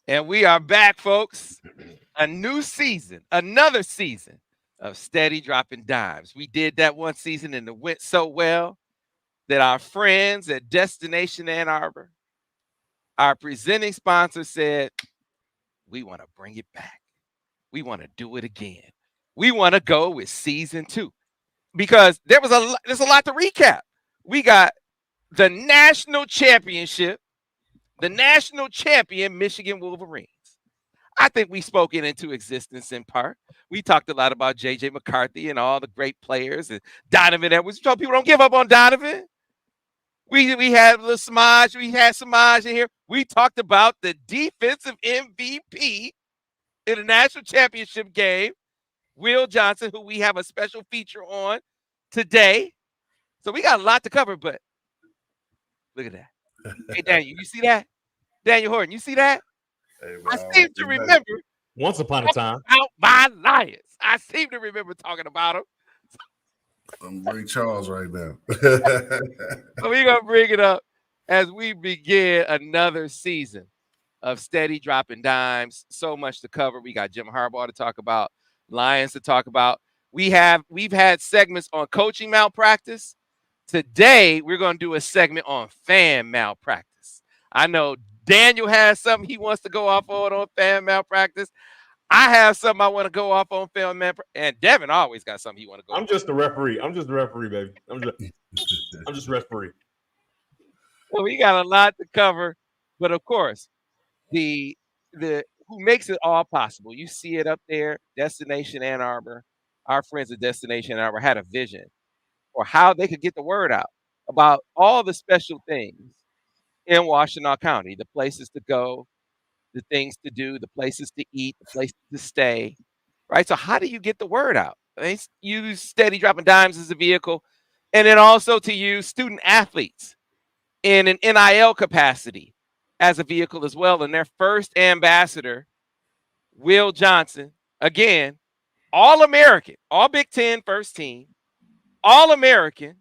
And we are back, folks. A new season, another season of Steady Dropping Dimes. We did that one season and it went so well that our friends at Destination Ann Arbor, our presenting sponsor, said, we want to bring it back. We want to do it again. We want to go with season 2 because there's a lot to recap. We got the national championship, the national champion Michigan Wolverines. I think we spoke it into existence in part. We talked a lot about JJ McCarthy and all the great players and Donovan Edwards. You told people don't give up on Donovan. We had a little Samaj. We had Samaj in here. We talked about the defensive MVP in the national championship game, Will Johnson, who we have a special feature on today. So we got a lot to cover, but look at that. Hey, Daniel, you see that? Daniel Horton, you see that? Hey, I seem to remember once upon a time about my Lions. I seem to remember talking about them. I'm Ray Charles right now. So we're gonna bring it up as we begin another season of Steady Dropping Dimes. So much to cover. We got Jim Harbaugh to talk about, Lions to talk about. We've had segments on coaching malpractice. Today we're gonna do a segment on fan malpractice. I know Daniel has something he wants to go off on fan malpractice. I have something I want to go off on fan malpractice. And Devin always got something he want to go I'm off. just the referee. I'm just the referee, baby. I'm just referee. Well, we got a lot to cover. But of course, the who makes it all possible. You see it up there, Destination Ann Arbor. Our friends at Destination Ann Arbor had a vision for how they could get the word out about all the special things in Washtenaw County, the places to go, the things to do, the places to eat, the places to stay, right? So how do you get the word out? They use Steady Dropping Dimes as a vehicle, and then also to use student athletes in an NIL capacity as a vehicle as well. And their first ambassador, Will Johnson, again, All-American, All Big Ten first team, All-American,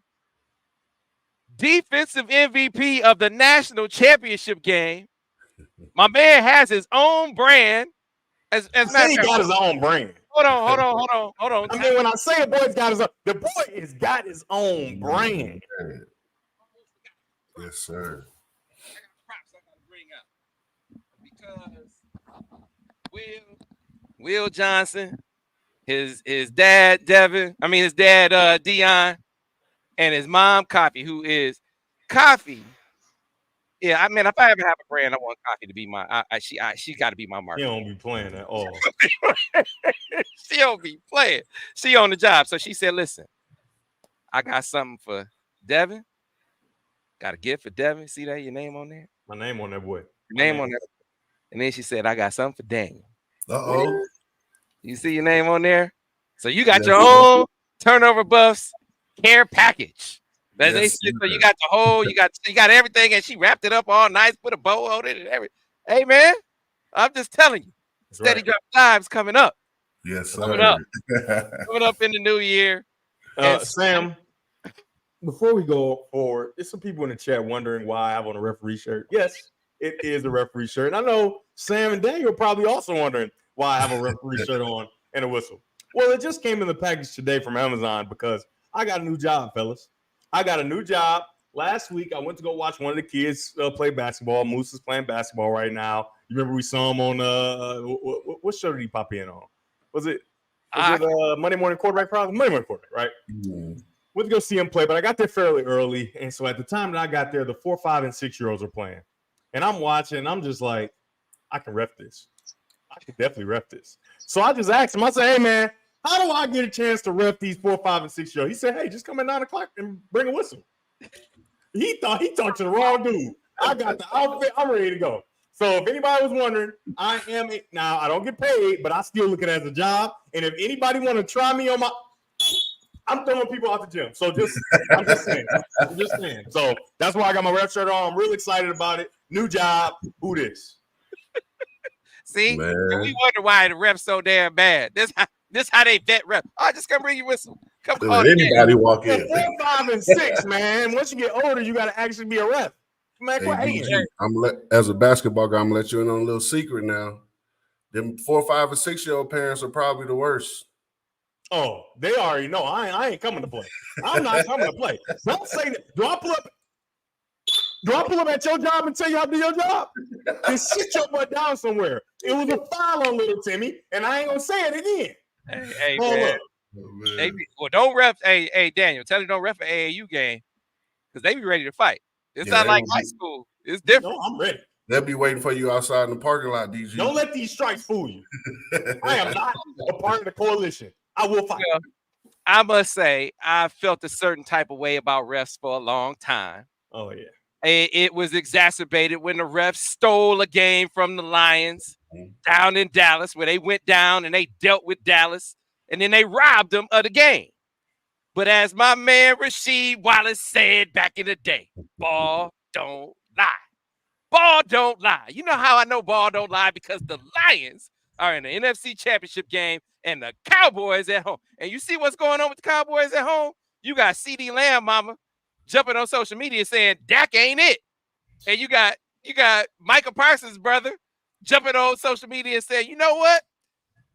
defensive MVP of the national championship game. My man has his own brand. As he got his own brand. Hold on. I mean, when I say a boy's got his own, the boy has got his own brand. Yes, sir. Props I gotta bring up because Will Johnson, his dad his dad Dion, and his mom Coffee, who is Coffee. Yeah, I mean, if I ever have a brand, I want Coffee to be my. She got to be my market. She don't be playing at all. She don't be playing. She on the job, so she said, "Listen, I got something for Devin. Got a gift for Devin. See that your name on there? My name on that boy. Your name on there." And then she said, "I got something for Daniel." Uh-oh. You see your name on there, so you got your own Turnover Buffs care package. As they said, so you got the whole, you got everything, and she wrapped it up all nice, put a bow on it and everything. Hey man, I'm just telling you, Steady Drop Dimes coming up. Yes, sir. Coming up in the new year. Sam, before we go forward, there's some people in the chat wondering why I have on a referee shirt. Yes, it is a referee shirt. And I know Sam and Daniel are probably also wondering why I have a referee shirt on and a whistle. Well, it just came in the package today from Amazon because I got a new job, fellas. I got a new job. Last week, I went to go watch one of the kids play basketball. Moose is playing basketball right now. You remember we saw him on what show did he pop in on? Was it Monday Morning Quarterback? Probably Monday Morning Quarterback, right? Mm-hmm. Went to go see him play, but I got there fairly early, and so at the time that I got there, the 4, 5, and 6-year-olds were playing, and I'm watching. And I'm just like, I can ref this. I can definitely ref this. So I just asked him. I said, "Hey man, how do I get a chance to ref these 4, 5, and 6-year-olds?" He said, "Hey, just come at 9 o'clock and bring a whistle." He thought he talked to the wrong dude. I got the outfit. I'm ready to go. So if anybody was wondering, now I don't get paid, but I still look at it as a job. And if anybody want to try me on I'm throwing people out the gym. So I'm just saying. So that's why I got my ref shirt on. I'm really excited about it. New job. Who this? See, and we wonder why the ref's so damn bad. This how they vet ref. Oh, just come bring your whistle. Come on. Anybody walk in. 4, 5, and 6, man. Once you get older, you got to actually be a ref. Man, Hey, quit hating. DG, as a basketball guy, I'm gonna let you in on a little secret now. Them 4, 5, and 6-year-old parents are probably the worst. Oh, they already know. I ain't coming to play. I'm not coming to play. Don't say that. Do I pull up at your job and tell you how to do your job? Then sit your butt down somewhere. It was a foul on little Timmy, and I ain't gonna say it again. Hey, Hold man. up. Oh, They well, don't ref. Hey, Daniel, tell them don't ref an AAU game because they be ready to fight. It's not like high school. It's different. No, I'm ready. They'll be waiting for you outside in the parking lot, DG. Don't let these strikes fool you. I am not a part of the coalition. I will fight. Well, I must say, I felt a certain type of way about refs for a long time. Oh, yeah. It was exacerbated when the refs stole a game from the Lions down in Dallas, where they went down and they dealt with Dallas, and then they robbed them of the game. But as my man Rasheed Wallace said back in the day, ball don't lie. Ball don't lie. You know how I know ball don't lie? Because the Lions are in the NFC Championship game and the Cowboys at home. And you see what's going on with the Cowboys at home? You got CeeDee Lamb, mama, jumping on social media saying Dak ain't it. And you got Michael Parsons' brother jumping on social media and saying, you know what?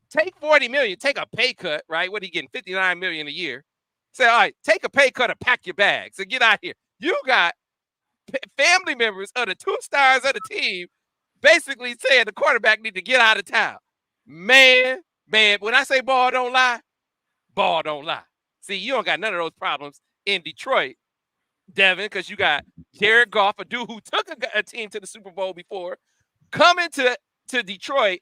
Take $40 million, take a pay cut, right? What are you getting? $59 million a year. Say, all right, take a pay cut and pack your bags and get out here. You got family members of the 2 stars of the team basically saying the quarterback need to get out of town. Man, when I say ball don't lie, ball don't lie. See, you don't got none of those problems in Detroit, Devin, because you got Jared Goff, a dude who took a team to the Super Bowl before, coming to Detroit,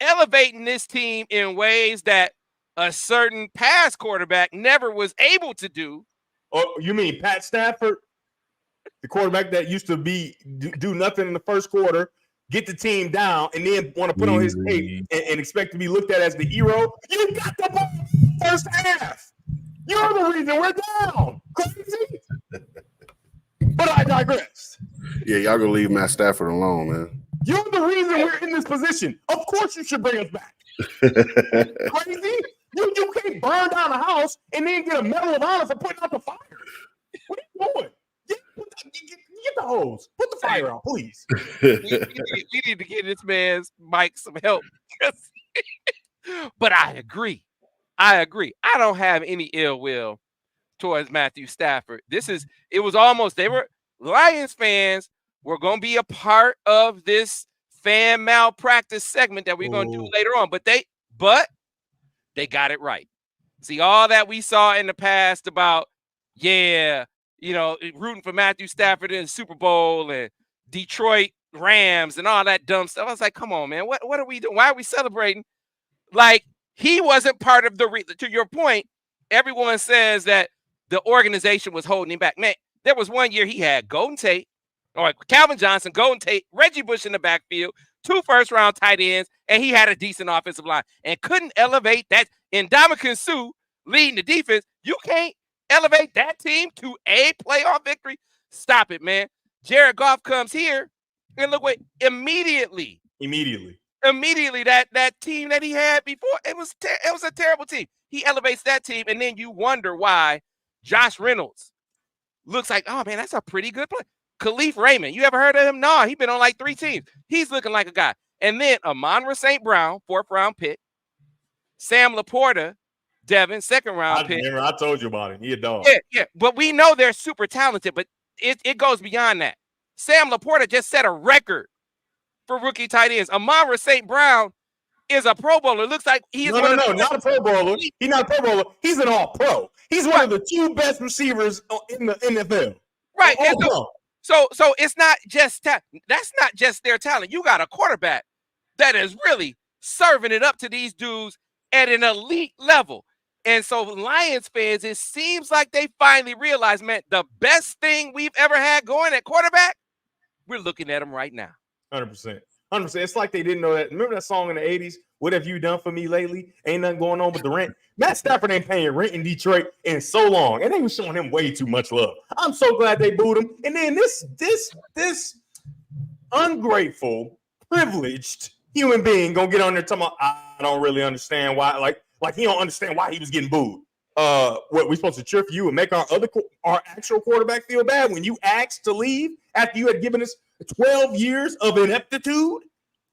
elevating this team in ways that a certain past quarterback never was able to do. Oh, you mean Pat Stafford? The quarterback that used to do nothing in the first quarter, get the team down, and then want to put on his tape and expect to be looked at as the hero. You got the ball first half. You're the reason we're down. Crazy. But I digress. Yeah, y'all gonna leave Matt Stafford alone, man. You're the reason we're in this position. Of course you should bring us back. Crazy. You can't burn down a house and then get a Medal of Honor for putting out the fire. What are you doing? Get the hose. Put the fire out, please. We need to get this man's Mike some help. But I agree. I don't have any ill will towards Matthew Stafford. It was almost, Lions fans were going to be a part of this fan malpractice segment that we're going to do later on. But they got it right. See, all that we saw in the past about, rooting for Matthew Stafford in the Super Bowl and Detroit Rams and all that dumb stuff. I was like, come on, man. What are we doing? Why are we celebrating? Like, he wasn't part of to your point, everyone says that the organization was holding him back. Man, there was one year he had Golden Tate, or Calvin Johnson, Golden Tate, Reggie Bush in the backfield, 2 first-round tight ends, and he had a decent offensive line and couldn't elevate that. And Ndamukong Suh leading the defense, you can't elevate that team to a playoff victory. Stop it, man. Jared Goff comes here, and look what immediately that team that he had before, it was a terrible team. He elevates that team, and then you wonder why Josh Reynolds looks like, oh man, that's a pretty good play. Khalif Raymond, you ever heard of him? No, he's been on like 3 teams. He's looking like a guy. And then Amon-Ra St. Brown, 4th-round pick. Sam Laporta, Devin, 2nd-round pick. Remember, I told you about him. He a dog. Yeah. But we know they're super talented, but it goes beyond that. Sam Laporta just set a record for rookie tight ends. Amon-Ra St. Brown is a Pro Bowler. Looks like he is not a Pro Bowler. He's not a Pro Bowler. He's an All-Pro. He's one of the 2 best receivers in the NFL. Right. So it's not just that's not just their talent. You got a quarterback that is really serving it up to these dudes at an elite level. And so Lions fans, it seems like they finally realized, man, the best thing we've ever had going at quarterback, we're looking at them right now. 100%. It's like they didn't know that. Remember that song in the 80s? What have you done for me lately? Ain't nothing going on but the rent. Matt Stafford ain't paying rent in Detroit in so long, and they were showing him way too much love. I'm so glad they booed him. And then this ungrateful, privileged human being gonna get on there talking about, I don't really understand why. Like he don't understand why he was getting booed. what we supposed to cheer for you and make our actual quarterback feel bad when you asked to leave after you had given us 12 years of ineptitude,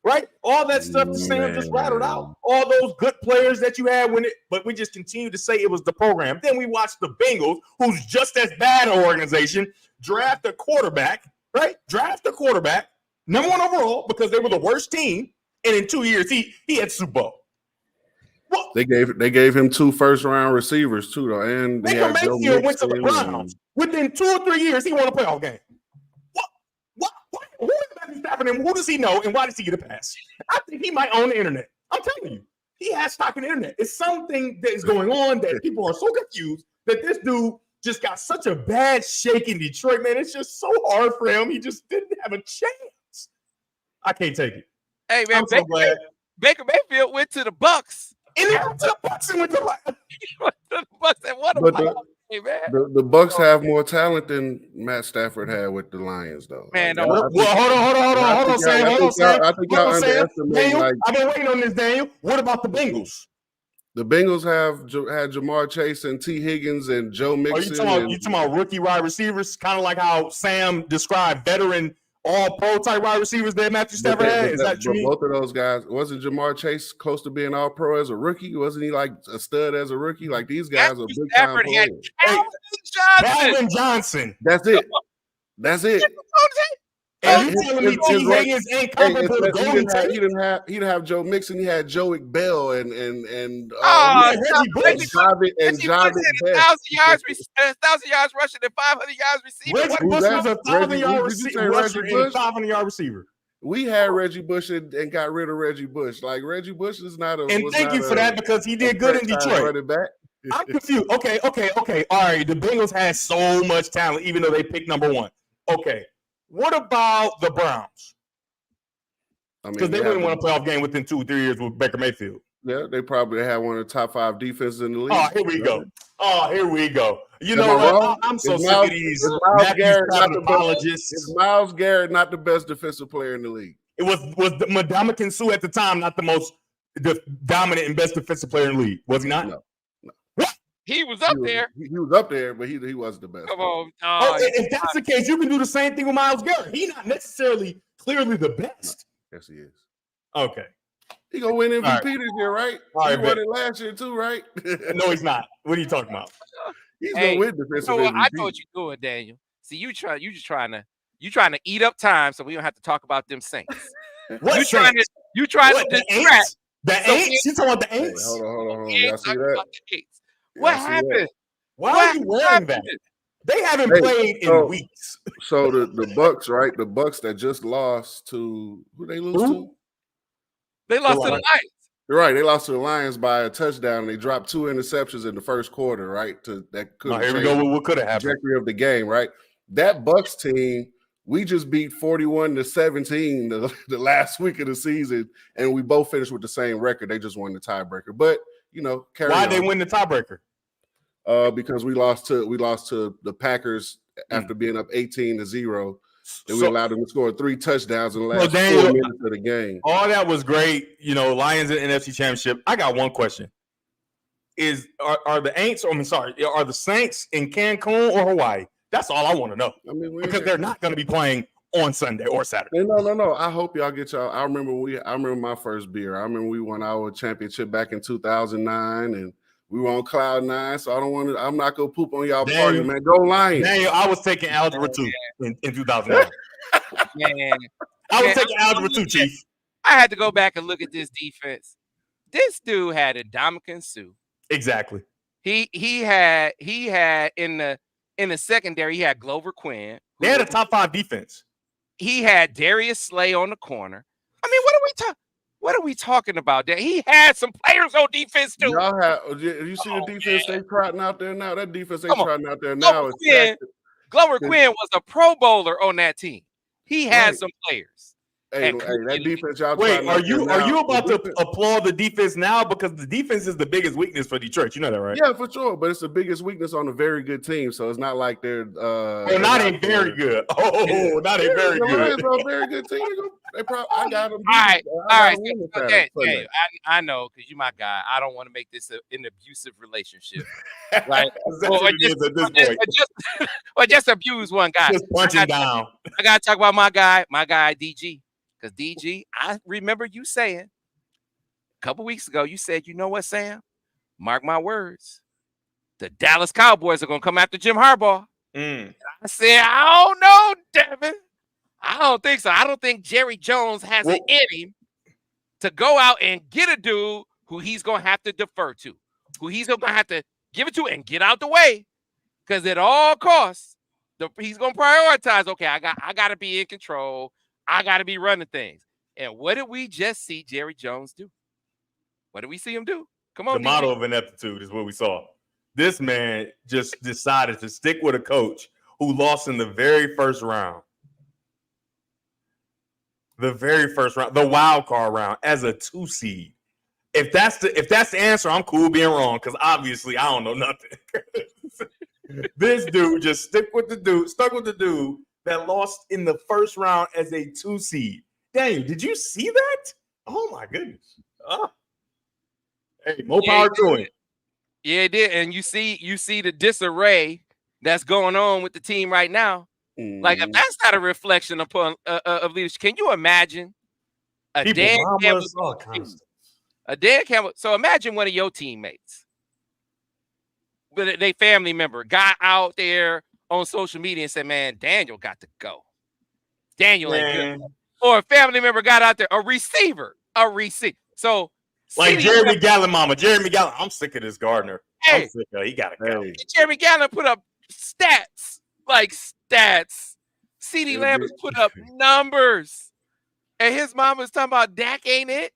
right? All that stuff that Sam just rattled out, all those good players that you had but we just continue to say it was the program. Then we watched the Bengals, who's just as bad an organization, draft a quarterback, right? Draft a quarterback, number 1 overall, because they were the worst team, and in 2 years he had Super Bowl. What? They gave him 2 first-round receivers too, though, and Baker Mayfield went to the Browns. Within 2 or 3 years, he won a playoff game. What? Who is Matthew Stafford, and who does he know, and why does he get a pass? I think he might own the internet. I'm telling you, he has stock in the internet. It's something that is going on that people are so confused that this dude just got such a bad shake in Detroit, man. It's just so hard for him. He just didn't have a chance. I can't take it. Hey, man, Baker Mayfield went to the Bucks. And they went to the Bucks and went to the Bucks and what the Bucks have more talent than Matt Stafford had with the Lions, though. Man, hold on, Sam. I think y'all underestimate. I've been waiting on this, Daniel. What about the Bengals? The Bengals had Jamar Chase and T. Higgins and Joe Mixon. You talking about rookie wide receivers, kind of like how Sam described veteran all-pro type wide receivers that Matthew Stafford had? Is that what you mean? Both of those guys. Wasn't Jamar Chase close to being all-pro as a rookie? Wasn't he like a stud as a rookie? Like these guys are big-time players. Calvin Johnson. That's it. And you telling me T. Higgins ain't coming for the Golden Tate? He didn't have Joe Mixon. He had Joey Bell and Reggie Bush and Javid Best. 1,000 yards rushing and 500 yards receiving. Reggie Bush was a 1,000-yard rusher and a 500-yard receiver. We had Reggie Bush and got rid of Reggie Bush. Like Reggie Bush is not a. And thank you for that because he did good in Detroit. I'm confused. Okay. All right, the Bengals had so much talent, even though they picked number 1. Okay. What about the Browns? Because they wouldn't win a playoff game within 2 or 3 years with Baker Mayfield. Yeah, they probably had one of the top 5 defenses in the league. Oh, here we go. You know what? I'm so sick of these apologists. Is Myles Garrett not the best defensive player in the league? It was Ndamukong Suh at the time not the dominant and best defensive player in the league? Was he not? No. He was up there. He was up there, but he wasn't the best. Come on. If that's the case, you can do the same thing with Myles Garrett. He's not necessarily clearly the best. Yes, he is. Okay. He gonna win MVP this year, right? He won it last year too, right? No, he's not. What are you talking about? He's gonna win defensive MVP. I know what you're doing, Daniel. See, you trying to eat up time so we don't have to talk about them Saints. What you trying to distract the Aints? You talking about the Aints? Hold on. Y'all see that? What happened? Why are you wearing that? They haven't played in weeks. So the Bucks, right? The Bucks that just lost to who they lose to? They lost to the Lions. Right, they lost to the Lions by a touchdown. And they dropped 2 interceptions in the first quarter, right? Here we go. What could have happened? Trajectory of the game, right? That Bucks team, we just beat 41-17 the last week of the season, and we both finished with the same record. They just won the tiebreaker, but why they win the tiebreaker? Because we lost to the Packers after being up 18-0. Then we allowed them to score 3 touchdowns in the last 4 minutes of the game. All that was great. Lions in NFC Championship. I got one question. Are the Aints, are the Saints in Cancun or Hawaii? That's all I want to know. Because they're not going to be playing on Sunday or Saturday. No. I hope y'all get y'all. I remember my first beer. I remember we won our championship back in 2009 and we were on cloud 9, so I'm not gonna poop on y'all party, man. Go Lions. Daniel, I was taking algebra 2 in 2009. Man, I was taking algebra 2, Chief. I had to go back and look at this defense. This dude had Ndamukong Suh. Exactly. He had in the secondary, he had Glover Quinn. They had a top 5 defense. He had Darius Slay on the corner. I mean, what are we talking about? That he had some players on defense too. You see the defense they trotting out there now? That defense they trotting out there now. Glover Quinn was a Pro Bowler on that team. He had some players. Hey, that defense y'all Wait, trying are to you about to applaud the defense now? Because the defense is the biggest weakness for Detroit. You know that, right? Yeah, for sure. But it's the biggest weakness on a very good team. So it's not like they're not a very good. Oh, not a very the good. Lions are a very good team. They probably, I got them. All right. Okay, I know because you're my guy. I don't want to make this an abusive relationship, right? or just abuse one guy. Just punching down. I gotta talk about my guy DG. Because DG, I remember you saying a couple weeks ago, you said, you know what, Sam? Mark my words. The Dallas Cowboys are going to come after Jim Harbaugh. I said, I don't know, Devin. I don't think so. I don't think Jerry Jones has it in him to go out and get a dude who he's going to have to defer to, who he's going to have to give it to and get out the way. Because at all costs, he's going to prioritize, okay, I got to be in control. I got to be running things. And what did we just see Jerry Jones do? What did we see him do? Come on, the model of ineptitude is what we saw. This man just decided to stick with a coach who lost in the very first round. The very first round, the wild card round, as a 2 seed. If that's the answer, I'm cool being wrong because obviously I don't know nothing. This dude just stuck with the dude that lost in the first round as a 2 seed. Daniel, did you see that? Oh my goodness. Hey, more power to him. Yeah, it did. And you see the disarray that's going on with the team right now. Like, if that's not a reflection upon of leadership, can you imagine Dan Campbell? So imagine one of your teammates, but they family member got out there on social media and said, "Man, Daniel got to go. Daniel ain't good." Or a family member got out there, a receiver. So like Jeremy Gallon, I'm sick of this Gardner. Hey, I'm sick of he gotta go. Jeremy Gallon put up stats. CeeDee Lamb has put up numbers. And his mom was talking about Dak ain't it.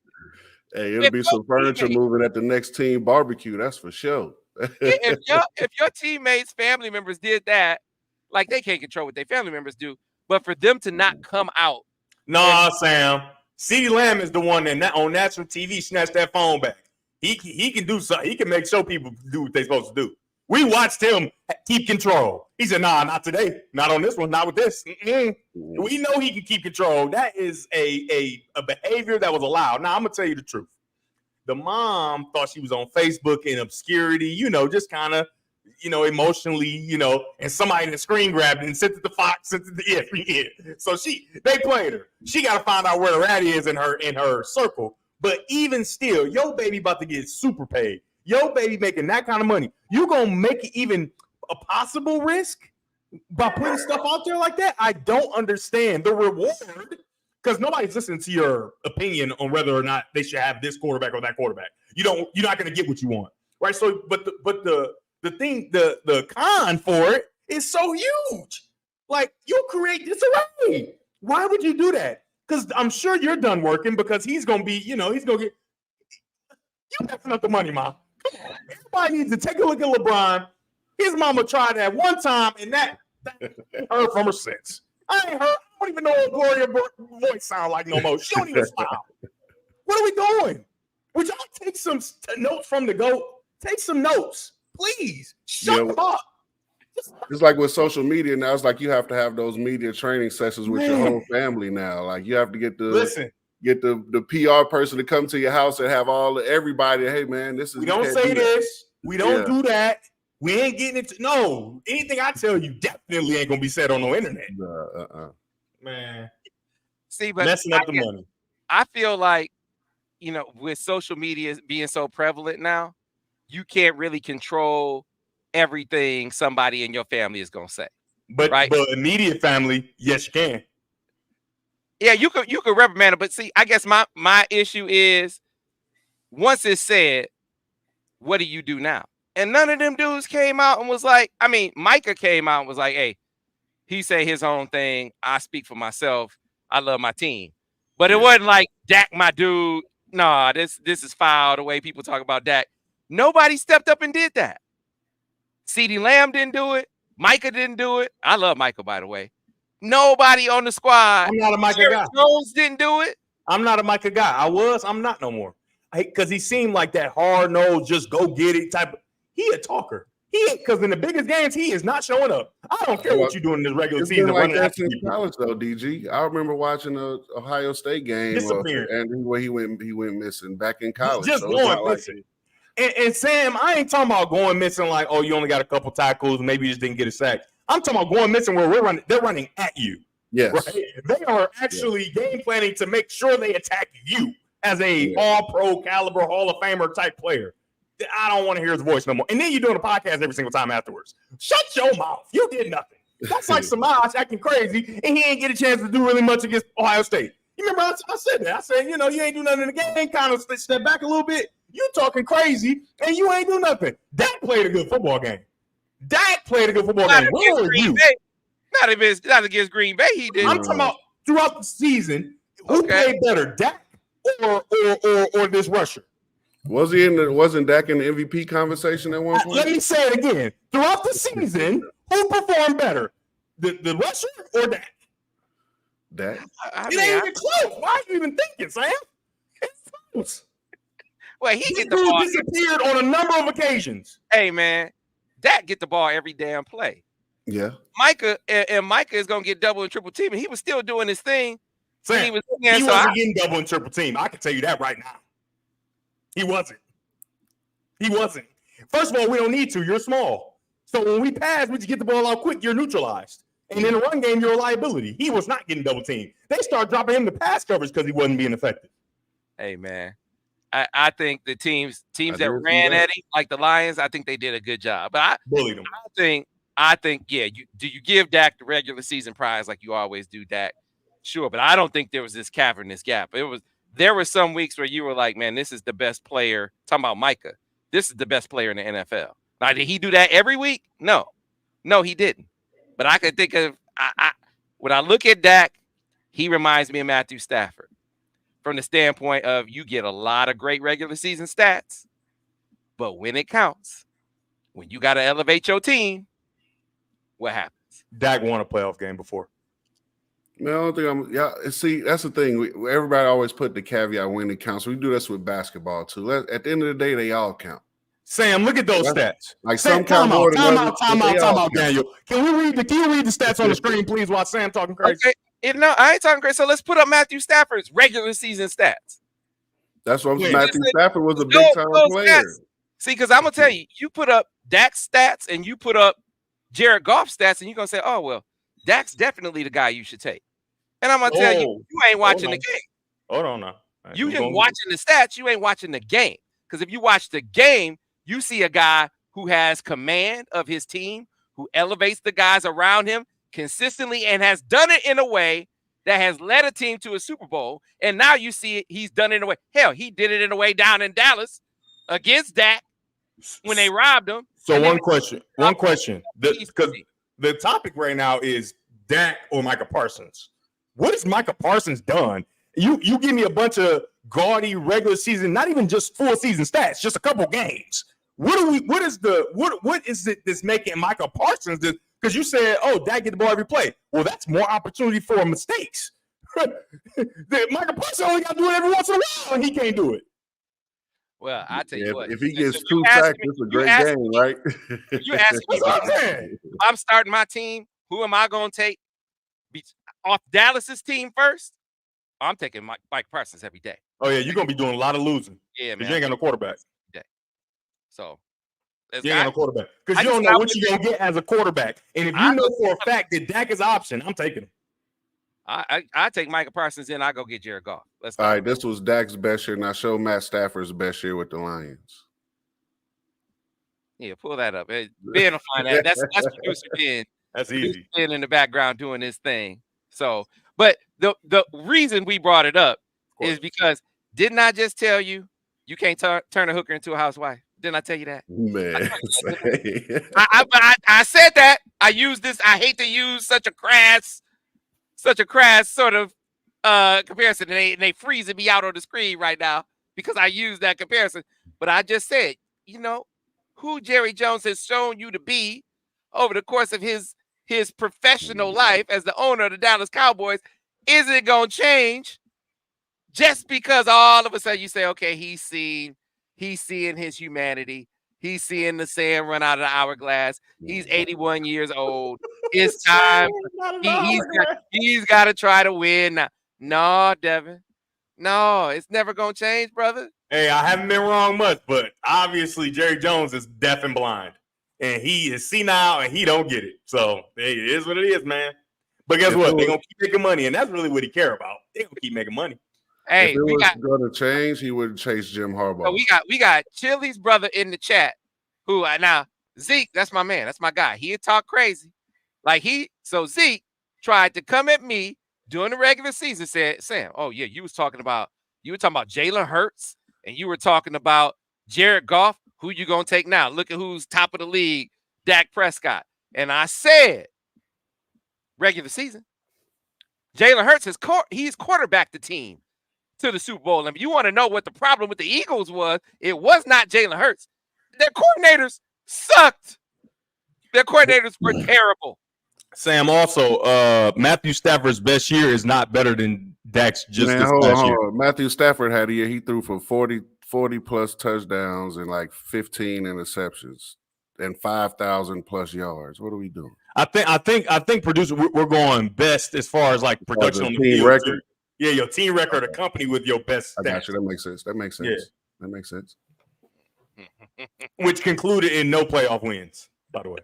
Hey, it'll be some furniture moving at the next team barbecue, that's for sure. If your teammates, family members did that, like they can't control what their family members do, but for them to not come out. Nah, Sam. CeeDee Lamb is the one that on national TV snatched that phone back. He can do something. He can make sure people do what they're supposed to do. We watched him keep control. He said, "Nah, not today. Not on this one. Not with this." We know he can keep control. That is a behavior that was allowed. Now, I'm going to tell you the truth. The mom thought she was on Facebook in obscurity, just kind of, emotionally, and somebody in the screen grabbed it and sent it to Fox, sent it to ESPN. So they played her. She got to find out where the rat is in her circle. But even still, your baby about to get super paid. Your baby making that kind of money. You going to make it even a possible risk by putting stuff out there like that? I don't understand the reward because nobody's listening to your opinion on whether or not they should have this quarterback or that quarterback. You're not going to get what you want, right? So, but the thing, the con for it is so huge. Like, you create disarray. Why would you do that? Because I'm sure you're done working because he's going to be, he's going to get, you messing up the money, Mom. Come on. Everybody needs to take a look at LeBron. His mama tried that one time, and that heard from her since. I ain't heard. I don't even know what Gloria voice sound like no more. She don't even smile. What are we doing? Would y'all take some notes from the GOAT? Take some notes, please. Shut them up. It's like with social media now. It's like you have to have those media training sessions with your whole family now. Like you have to get the PR person to come to your house and have everybody. Hey man, this is. We don't say this. We don't do that. We ain't getting it. No, anything I tell you definitely ain't gonna be said on no internet. Man, see, but messing up the money. I feel like with social media being so prevalent now, you can't really control everything somebody in your family is gonna say. But immediate family, yes, you can. Yeah, you could reprimand it, but see, I guess my issue is once it's said, what do you do now? And none of them dudes came out and was like, Micah came out and was like, hey, he say his own thing. I speak for myself. I love my team. But it wasn't like Dak, my dude. Nah, this is foul the way people talk about Dak. Nobody stepped up and did that. CeeDee Lamb didn't do it. Micah didn't do it. I love Micah, by the way. Nobody on the squad. I'm not a Micah Jerry guy. Jones didn't do it. I'm not a Micah guy. I'm not no more. Because he seemed like that hard nose, just go get it type. He a talker. Because in the biggest games, he is not showing up. I don't care what you're doing in this regular It's season. been like that since college, though, DG. I remember watching the Ohio State game and where he went missing back in college. Just going missing. And Sam, I ain't talking about going missing like, oh, you only got a couple tackles, maybe you just didn't get a sack. I'm talking about going missing where they're running at you. Yes. Right? They are actually game planning to make sure they attack you as a all-pro caliber Hall of Famer type player. I don't want to hear his voice no more. And then you're doing a podcast every single time afterwards. Shut your mouth. You did nothing. That's like Samaj acting crazy, and he ain't get a chance to do really much against Ohio State. You remember I said that? I said, you ain't do nothing in the game, kind of step back a little bit. You talking crazy, and you ain't do nothing. Dak played a good football game. Dak played a good football game. Where were you? Not against Green Bay, he did. I'm talking about throughout the season. Who played better, Dak or this rusher? Wasn't Dak in the MVP conversation at one point? Let me say it again. Throughout the season, who performed better, the rusher or Dak? Dak. It ain't even close. Why are you even thinking, Sam? It's close. Well, he get the ball. Disappeared on a number of occasions. Hey, man, Dak get the ball every damn play. Yeah. Micah is gonna get double and triple team, and he was still doing his thing. Sam, he wasn't getting double and triple team. I can tell you that right now. He wasn't. First of all, we don't need to. You're small. So when we pass, we just get the ball out quick. You're neutralized. And in the run game, you're a liability. He was not getting double teamed. They start dropping him the pass coverage because he wasn't being effective. Hey, man. I think the teams that ran at him, like the Lions, I think they did a good job. But bullied him. I think, yeah, you give Dak the regular season prize like you always do, Dak? Sure, but I don't think there was this cavernous gap. There were some weeks where you were like, man, this is the best player. Talking about Micah, this is the best player in the NFL. Now, did he do that every week? No, he didn't. But I could think of when I look at Dak, he reminds me of Matthew Stafford from the standpoint of you get a lot of great regular season stats, but when it counts, when you got to elevate your team, what happens? Dak won a playoff game before. No, I don't think see, that's the thing. Everybody always put the caveat when it counts. We do this with basketball too. At the end of the day, they all count. Sam, look at those stats. Like Sam, some time out, Daniel. Can you read the stats on the screen, please, while Sam talking crazy? Okay. No, I ain't talking crazy. So let's put up Matthew Stafford's regular season stats. That's what I'm saying. Matthew Stafford was a big time player. Stats. See, because I'm gonna tell you, you put up Dak's stats and you put up Jared Goff's stats, and you're gonna say, oh well, Dak's definitely the guy you should take. And I'm gonna tell you, you ain't watching the game. Hold on now. You just watching the stats, you ain't watching the game. Because if you watch the game, you see a guy who has command of his team, who elevates the guys around him consistently and has done it in a way that has led a team to a Super Bowl. And now you see it, he's done it in a way. Hell, he did it in a way down in Dallas against Dak when they robbed him. So one question. Because the topic right now is Dak or Micah Parsons. What has Micah Parsons done? You give me a bunch of gaudy regular season, not even just full season stats, just a couple games. What is it that's making Micah Parsons? Because you said, oh, Dak get the ball every play. Well, that's more opportunity for mistakes. Micah Parsons only got to do it every once in a while, and he can't do it. Well, I tell you what. If he gets 2 sacks, it's a great game, right? You asking me, if I'm starting my team, who am I going to take off Dallas's team first? I'm taking Mike Parsons every day. Oh, yeah, you're going to be doing a lot of losing. Yeah, man. You ain't got no quarterback. So, you ain't got no quarterback. Because you don't know what you're going to get as a quarterback. And if you know for a fact that Dak is an option, I'm taking him. I take Micah Parsons in. I go get Jared Goff. Let's go. All right, this was Dak's best year, and I showed Matt Stafford's best year with the Lions. Yeah, pull that up. Ben will find that. That's producer Ben. That's easy. Ben in the background doing his thing. So, but the reason we brought it up is because didn't I just tell you you can't turn a hooker into a housewife? Didn't I tell you that? Man, I said that. I use this. I hate to use such a crass sort of comparison, and they freezing me out on the screen right now because I use that comparison. But I just said, who Jerry Jones has shown you to be over the course of his his professional life as the owner of the Dallas Cowboys isn't going to change just because all of a sudden you say, okay, he's seeing his humanity. He's seeing the sand run out of the hourglass. He's 81 years old. It's time. He's got to try to win. No, Devin. No, it's never going to change, brother. Hey, I haven't been wrong much, but obviously Jerry Jones is deaf and blind. And he is senile and he don't get it. So hey, it is what it is, man. But guess what? They're going to keep making money. And that's really what he care about. They're going to keep making money. Hey, if it was going to change, he would chase Jim Harbaugh. So we got Chili's brother in the chat who now Zeke, that's my man. That's my guy. He'd talk crazy. So Zeke tried to come at me during the regular season, said, Sam, oh yeah, you were talking about Jalen Hurts and you were talking about Jared Goff. Who you going to take now? Look at who's top of the league, Dak Prescott. And I said, regular season, Jalen Hurts he's quarterbacked the team to the Super Bowl. And if you want to know what the problem with the Eagles was, it was not Jalen Hurts. Their coordinators sucked. Their coordinators were terrible. Sam, also, Matthew Stafford's best year is not better than Dak's this past year. Matthew Stafford had a year he threw for 40 plus touchdowns and like 15 interceptions and 5,000 plus yards. What are we doing? I think producer, we're going best as far as like production on the team field record. Too. Yeah, your team record accompanied with your best stats. I got you. That makes sense. Yeah. That makes sense. Which concluded in no playoff wins, by the way.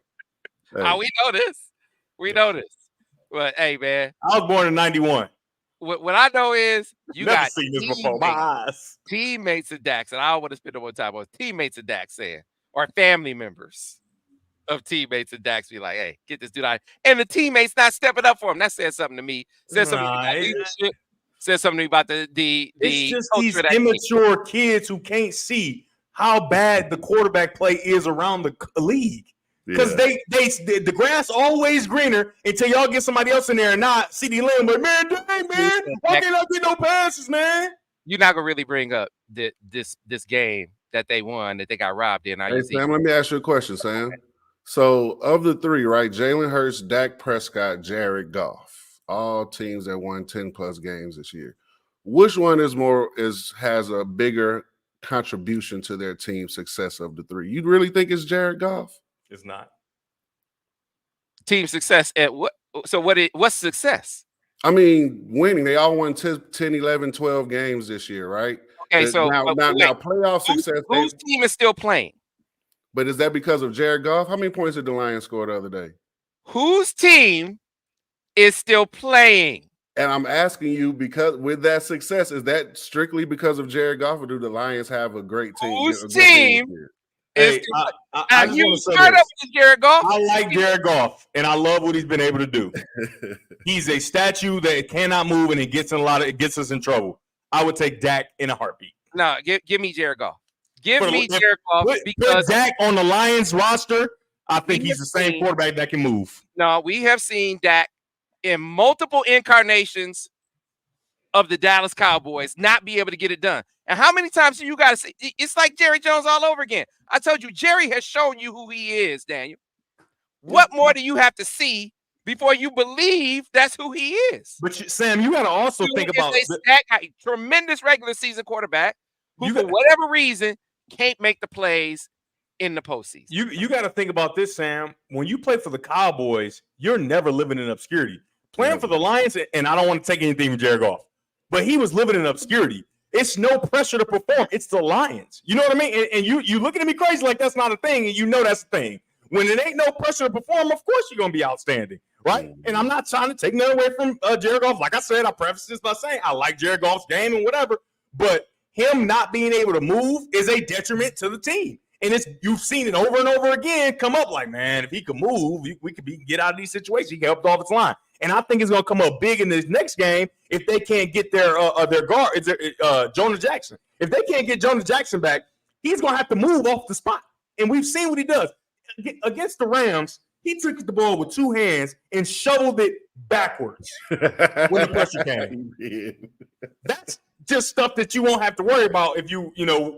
Hey. We know this. We know this. But hey, man, I was born in 91. What I know is you Never got seen this before. My eyes. Teammates of Dax, and I don't want to spend no more time on teammates of Dax saying, or family members of teammates of Dax be like, hey, get this dude out. And the teammates not stepping up for him. That says something to me. Says something about leadership. Says something to me about the it's just these immature kids who can't see how bad the quarterback play is around the league. Because the grass always greener until y'all get somebody else in there and not CeeDee Lamb. Like, man, why can't I get no passes, man? You're not gonna really bring up this game that they won that they got robbed in. Hey, Sam, let me ask you a question, Sam. So of the three, right? Jalen Hurts, Dak Prescott, Jared Goff, all teams that won 10 plus games this year. Which one has a bigger contribution to their team success of the three? You really think it's Jared Goff? It's not. Team success at what? So what's success? I mean, winning. They all won 10, 11, 12 games this year, right? Okay, so now playoff success. Whose team is still playing? But is that because of Jared Goff? How many points did the Lions score the other day? Whose team is still playing? And I'm asking you, because with that success, is that strictly because of Jared Goff, or do the Lions have a great team? Whose team? Hey, you start up with Jared Goff. I like Jared Goff, and I love what he's been able to do. He's a statue that cannot move, and it gets us in trouble. I would take Dak in a heartbeat. No, give me Jared Goff. Jared Goff because put Dak on the Lions roster. I think he's the same quarterback that can move. No, we have seen Dak in multiple incarnations of the Dallas Cowboys not be able to get it done. And how many times do you got to see? It's like Jerry Jones all over again. I told you, Jerry has shown you who he is, Daniel. What more do you have to see before you believe that's who he is? But Sam, you got to also think about a tremendous regular season quarterback who, for whatever reason, can't make the plays in the postseason. You got to think about this, Sam. When you play for the Cowboys, you're never living in obscurity. Playing for the Lions, and I don't want to take anything from Jared Goff, but he was living in obscurity. It's no pressure to perform. It's the Lions. You know what I mean? And you looking at me crazy like that's not a thing, and you know that's a thing. When it ain't no pressure to perform, of course you're going to be outstanding, right? And I'm not trying to take nothing away from Jared Goff. Like I said, I preface this by saying I like Jared Goff's game and whatever, but him not being able to move is a detriment to the team. And you've seen it over and over again come up like, man, if he could move, we could get out of these situations. He can help the offensive line. And I think it's going to come up big in this next game if they can't get their guard, Jonah Jackson. If they can't get Jonah Jackson back, he's going to have to move off the spot. And we've seen what he does. Against the Rams, he took the ball with two hands and shoveled it backwards when the pressure came. That's just stuff that you won't have to worry about if you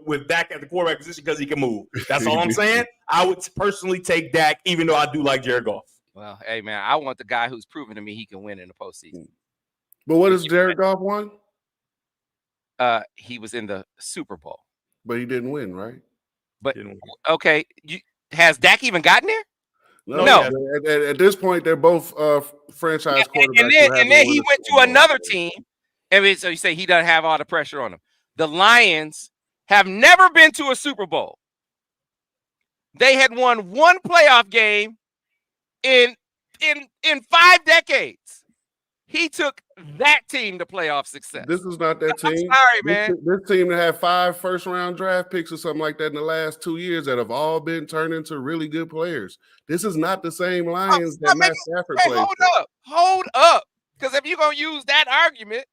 with Dak at the quarterback position because he can move. That's all I'm saying. I would personally take Dak, even though I do like Jared Goff. Well, hey man, I want the guy who's proven to me he can win in the postseason. But what does Jared Goff won? He was in the Super Bowl, but he didn't win, right? But okay, has Dak even gotten there? No. At this point, they're both franchise quarterbacks. And then he went to another team. And so you say he doesn't have all the pressure on him. The Lions have never been to a Super Bowl. They had won one playoff game in 5 decades. He took that team to playoff success. This is not that team. I'm sorry, man. This team that had 5 first-round draft picks or something like that in the last 2 years that have all been turned into really good players. This is not the same Lions that Matt Stafford played. Hold up. Because if you're going to use that argument,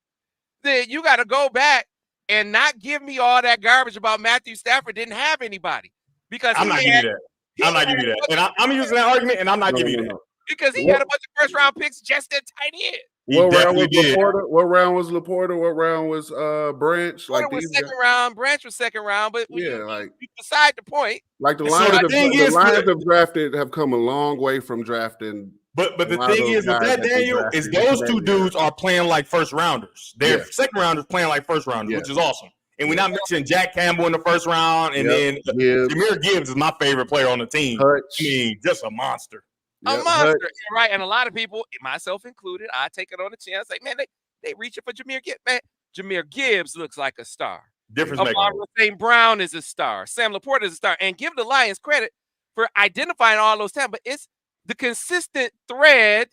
then you got to go back and not give me all that garbage about Matthew Stafford didn't have anybody. Because I'm not giving you that. I'm not giving you that. And I'm using that argument, and I'm not giving you that. Because he had a bunch of first-round picks just at tight end. What round was Laporta? What round was Laporta? What round was Branch? Laporta was second round. Branch was second round. But like beside the point. Like the Lions have come a long way from drafting. But the thing is with that, Daniel, is those two dudes are playing like first rounders. They're second rounders playing like first rounders, which is awesome. And we're not mentioning Jack Campbell in the first round, and then Jahmyr Gibbs is my favorite player on the team. I mean, just a monster. A monster, right? And a lot of people, myself included, I take it on the chin. Like, man, they reaching for Jahmyr Gibbs. Man, Jahmyr Gibbs looks like a star. Difference-maker. St. Brown is a star. Sam Laporta is a star. And give the Lions credit for identifying all those talents. But it's the consistent thread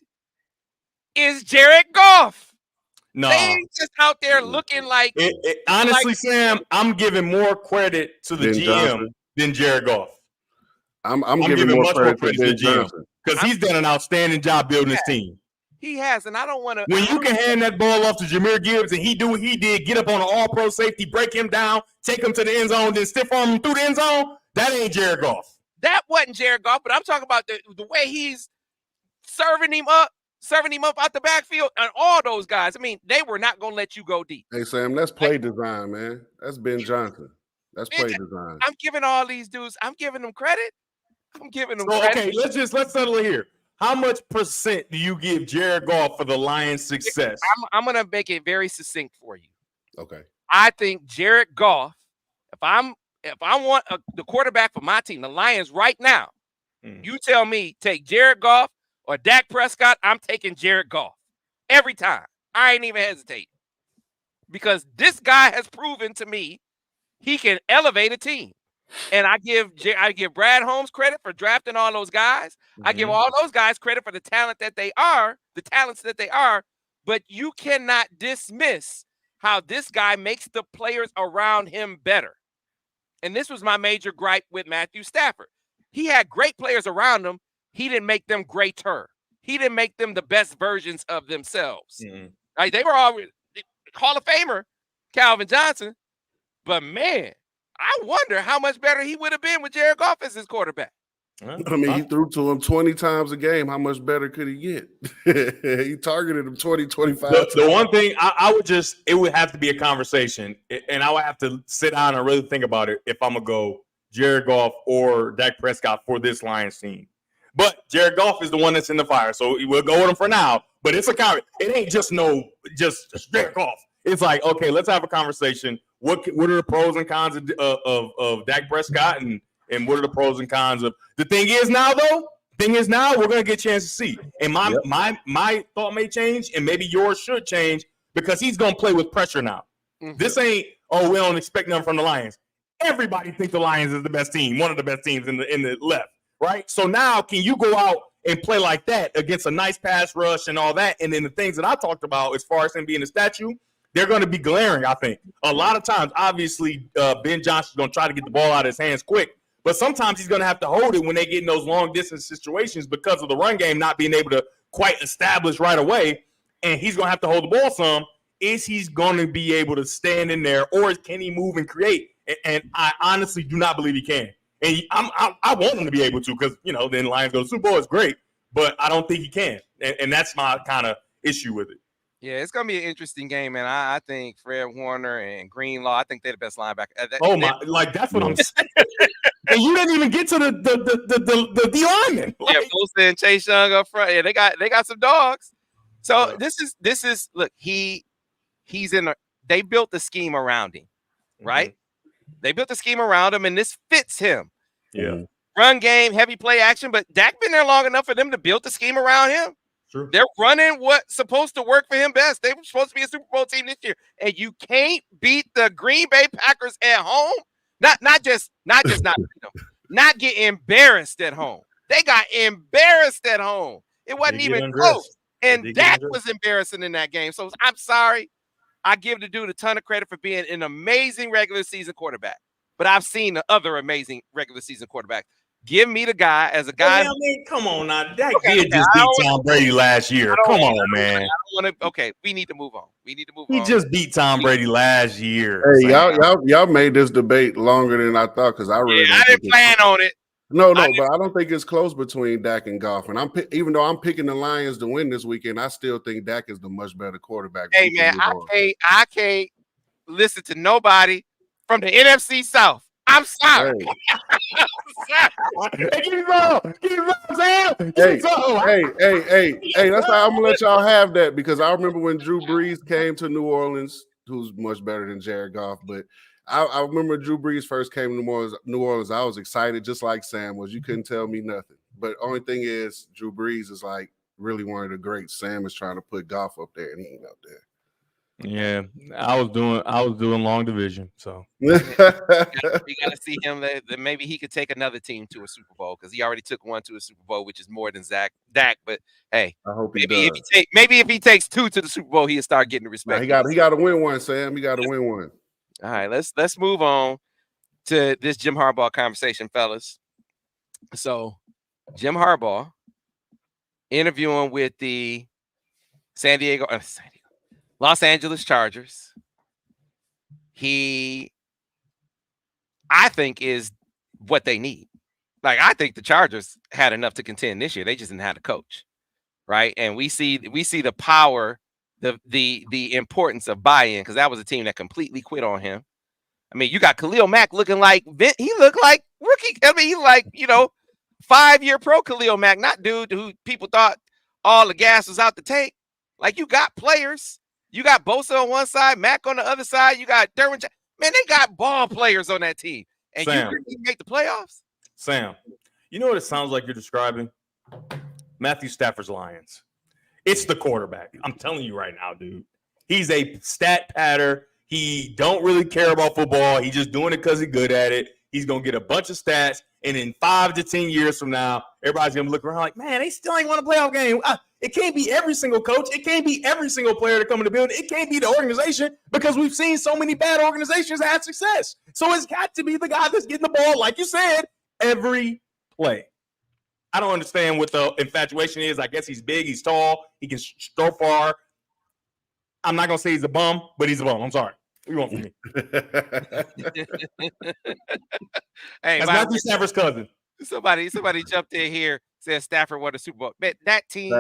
is Jared Goff. No, they ain't just out there looking like. Honestly, Sam, I'm giving more credit to the GM than Jared Goff. I'm giving more credit to the GM. Because he's done an outstanding job building his team. He has, and I don't want to. When you can hand that ball off to Jahmyr Gibbs and he do what he did, get up on an all-pro safety, break him down, take him to the end zone, then stiff arm him through the end zone, that ain't Jared Goff. That wasn't Jared Goff, but I'm talking about the way he's serving him up out the backfield, and all those guys. I mean, they were not going to let you go deep. Hey, Sam, that's play design, man. That's Ben Johnson. That's play design. I'm giving all these dudes, I'm giving them credit. I'm giving them credit. Okay, let's settle it here. How much percent do you give Jared Goff for the Lions' success? I'm going to make it very succinct for you. Okay. I think Jared Goff, if I want the quarterback for my team, the Lions right now, you tell me take Jared Goff or Dak Prescott, I'm taking Jared Goff every time. I ain't even hesitating. Because this guy has proven to me he can elevate a team. And I give Brad Holmes credit for drafting all those guys. I give all those guys credit for the talents that they are. But you cannot dismiss how this guy makes the players around him better. And this was my major gripe with Matthew Stafford. He had great players around him. He didn't make them greater. He didn't make them the best versions of themselves. Like, they were all Hall of Famer, Calvin Johnson. But man, I wonder how much better he would have been with Jared Goff as his quarterback. I mean, he threw to him 20 times a game. How much better could he get? He targeted him 20, 25 times. The one thing it would have to be a conversation, and I would have to sit down and really think about it if I'm going to go Jared Goff or Dak Prescott for this Lions team. But Jared Goff is the one that's in the fire, so we'll go with him for now. But it's a it ain't just Jared Goff. It's like, okay, let's have a conversation. What are the pros and cons of Dak Prescott, and what are the pros and cons of the thing is now we're gonna get a chance to see. And my thought may change, and maybe yours should change because he's gonna play with pressure now. This ain't we don't expect nothing from the Lions. Everybody thinks the Lions is the best team, one of the best teams in the left, right? So now can you go out and play like that against a nice pass rush and all that? And then the things that I talked about as far as him being a statue, they're going to be glaring, I think. A lot of times, obviously, Ben Johnson's going to try to get the ball out of his hands quick, but sometimes he's going to have to hold it when they get in those long-distance situations because of the run game not being able to quite establish right away, and he's going to have to hold the ball some. Is he going to be able to stand in there, or can he move and create? And I honestly do not believe he can. And I want him to be able to because, then Lions go to Super Bowl. It's great, but I don't think he can, and that's my kind of issue with it. Yeah, it's gonna be an interesting game, man. I think Fred Warner and Greenlaw, I think they're the best linebacker. Oh my, like that's what I'm saying. And you didn't even get to the D lineman. Yeah, Bosa and Chase Young up front. Yeah, they got some dogs. So this is look, he's in they built the scheme around him, right? Mm-hmm. They built the scheme around him, and this fits him. Yeah. Run game, heavy play action, but Dak been there long enough for them to build the scheme around him. Sure. They're running what's supposed to work for him best. They were supposed to be a Super Bowl team this year, and you can't beat the Green Bay Packers at home. Not just not get embarrassed at home. They got embarrassed at home. It wasn't even close. And Dak was embarrassing in that game. So I'm sorry. I give the dude a ton of credit for being an amazing regular season quarterback. But I've seen the other amazing regular season quarterbacks. Give me the guy as a guy. I mean, come on now. Dak did just beat Tom Brady last year. Come on, man. Okay, we need to move on. He just beat Tom Brady last year. Hey, y'all made this debate longer than I thought because I didn't plan on it. No, but I don't think it's close between Dak and Goff. And even though I'm picking the Lions to win this weekend, I still think Dak is the much better quarterback. Hey man, I can't listen to nobody from the NFC South. I'm sorry. Hey, that's how I'm gonna let y'all have that because I remember when Drew Brees came to New Orleans, who's much better than Jared Goff, but I remember Drew Brees first came to New Orleans. I was excited, just like Sam was. You couldn't tell me nothing. But only thing is, Drew Brees is like really one of the greats. Sam is trying to put Goff up there, and he ain't up there. Yeah, I was doing long division, so we gotta see him. That maybe he could take another team to a Super Bowl because he already took one to a Super Bowl, which is more than Dak. But hey, I hope maybe if he takes two to the Super Bowl, he'll start getting the respect. He got to win one, Sam. He got to win one. All right, let's move on to this Jim Harbaugh conversation, fellas. So, Jim Harbaugh interviewing with the Los Angeles Chargers. He, I think, is what they need. Like, I think the Chargers had enough to contend this year. They just didn't have a coach, right? And we see the power, the importance of buy-in because that was a team that completely quit on him. I mean, you got Khalil Mack looking like he looked like rookie. I mean, he like 5-year pro Khalil Mack, not dude who people thought all the gas was out the tank. Like you got players. You got Bosa on one side, Mack on the other side. You got Derwin. Man, they got ball players on that team. And Sam, you couldn't make the playoffs? Sam, you know what it sounds like you're describing? Matthew Stafford's Lions. It's the quarterback. I'm telling you right now, dude. He's a stat patter. He don't really care about football. He's just doing it because he's good at it. He's going to get a bunch of stats. And in 5 to 10 years from now, everybody's going to look around like, man, they still ain't won a playoff game. It can't be every single coach. It can't be every single player to come in the building. It can't be the organization because we've seen so many bad organizations have success. So it's got to be the guy that's getting the ball, like you said, every play. I don't understand what the infatuation is. I guess he's big. He's tall. He can throw far. I'm not going to say he's a bum, but he's a bum. I'm sorry. What do you want from me? Hey, that's Matthew Stafford's cousin. Somebody jumped in here, said Stafford won the Super Bowl. Man, that team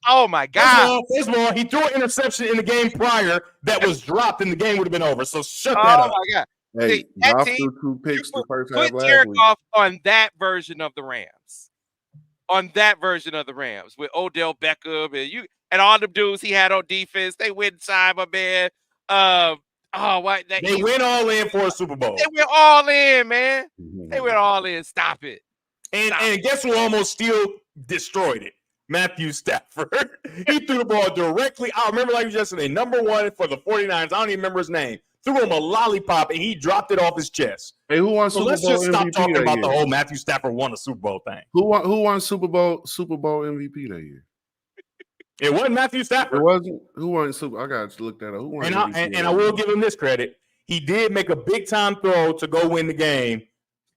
oh my God. First of all, he threw an interception in the game prior that was dropped and the game would have been over. So shut that up. Oh my God. Hey, that team, 2 picks the first half put last Jared week. Goff on that version of the Rams. On that version of the Rams with Odell Beckham and all the dudes he had on defense. They went inside, my man. They went all in for a Super Bowl. They went all in, man. They went all in. Stop it. And guess who almost still destroyed it? Matthew Stafford. He threw the ball directly. I remember like yesterday, number 1 for the 49ers. I don't even remember his name. Threw him a lollipop and he dropped it off his chest. Hey, who won Super Bowl let's just stop MVP talking that about year? the whole Matthew Stafford won a Super Bowl thing. Who won Super Bowl MVP that year? It wasn't Matthew Stafford. It wasn't. Who won Super? I got to look that up. Who won? And I will give him this credit. He did make a big time throw to go win the game.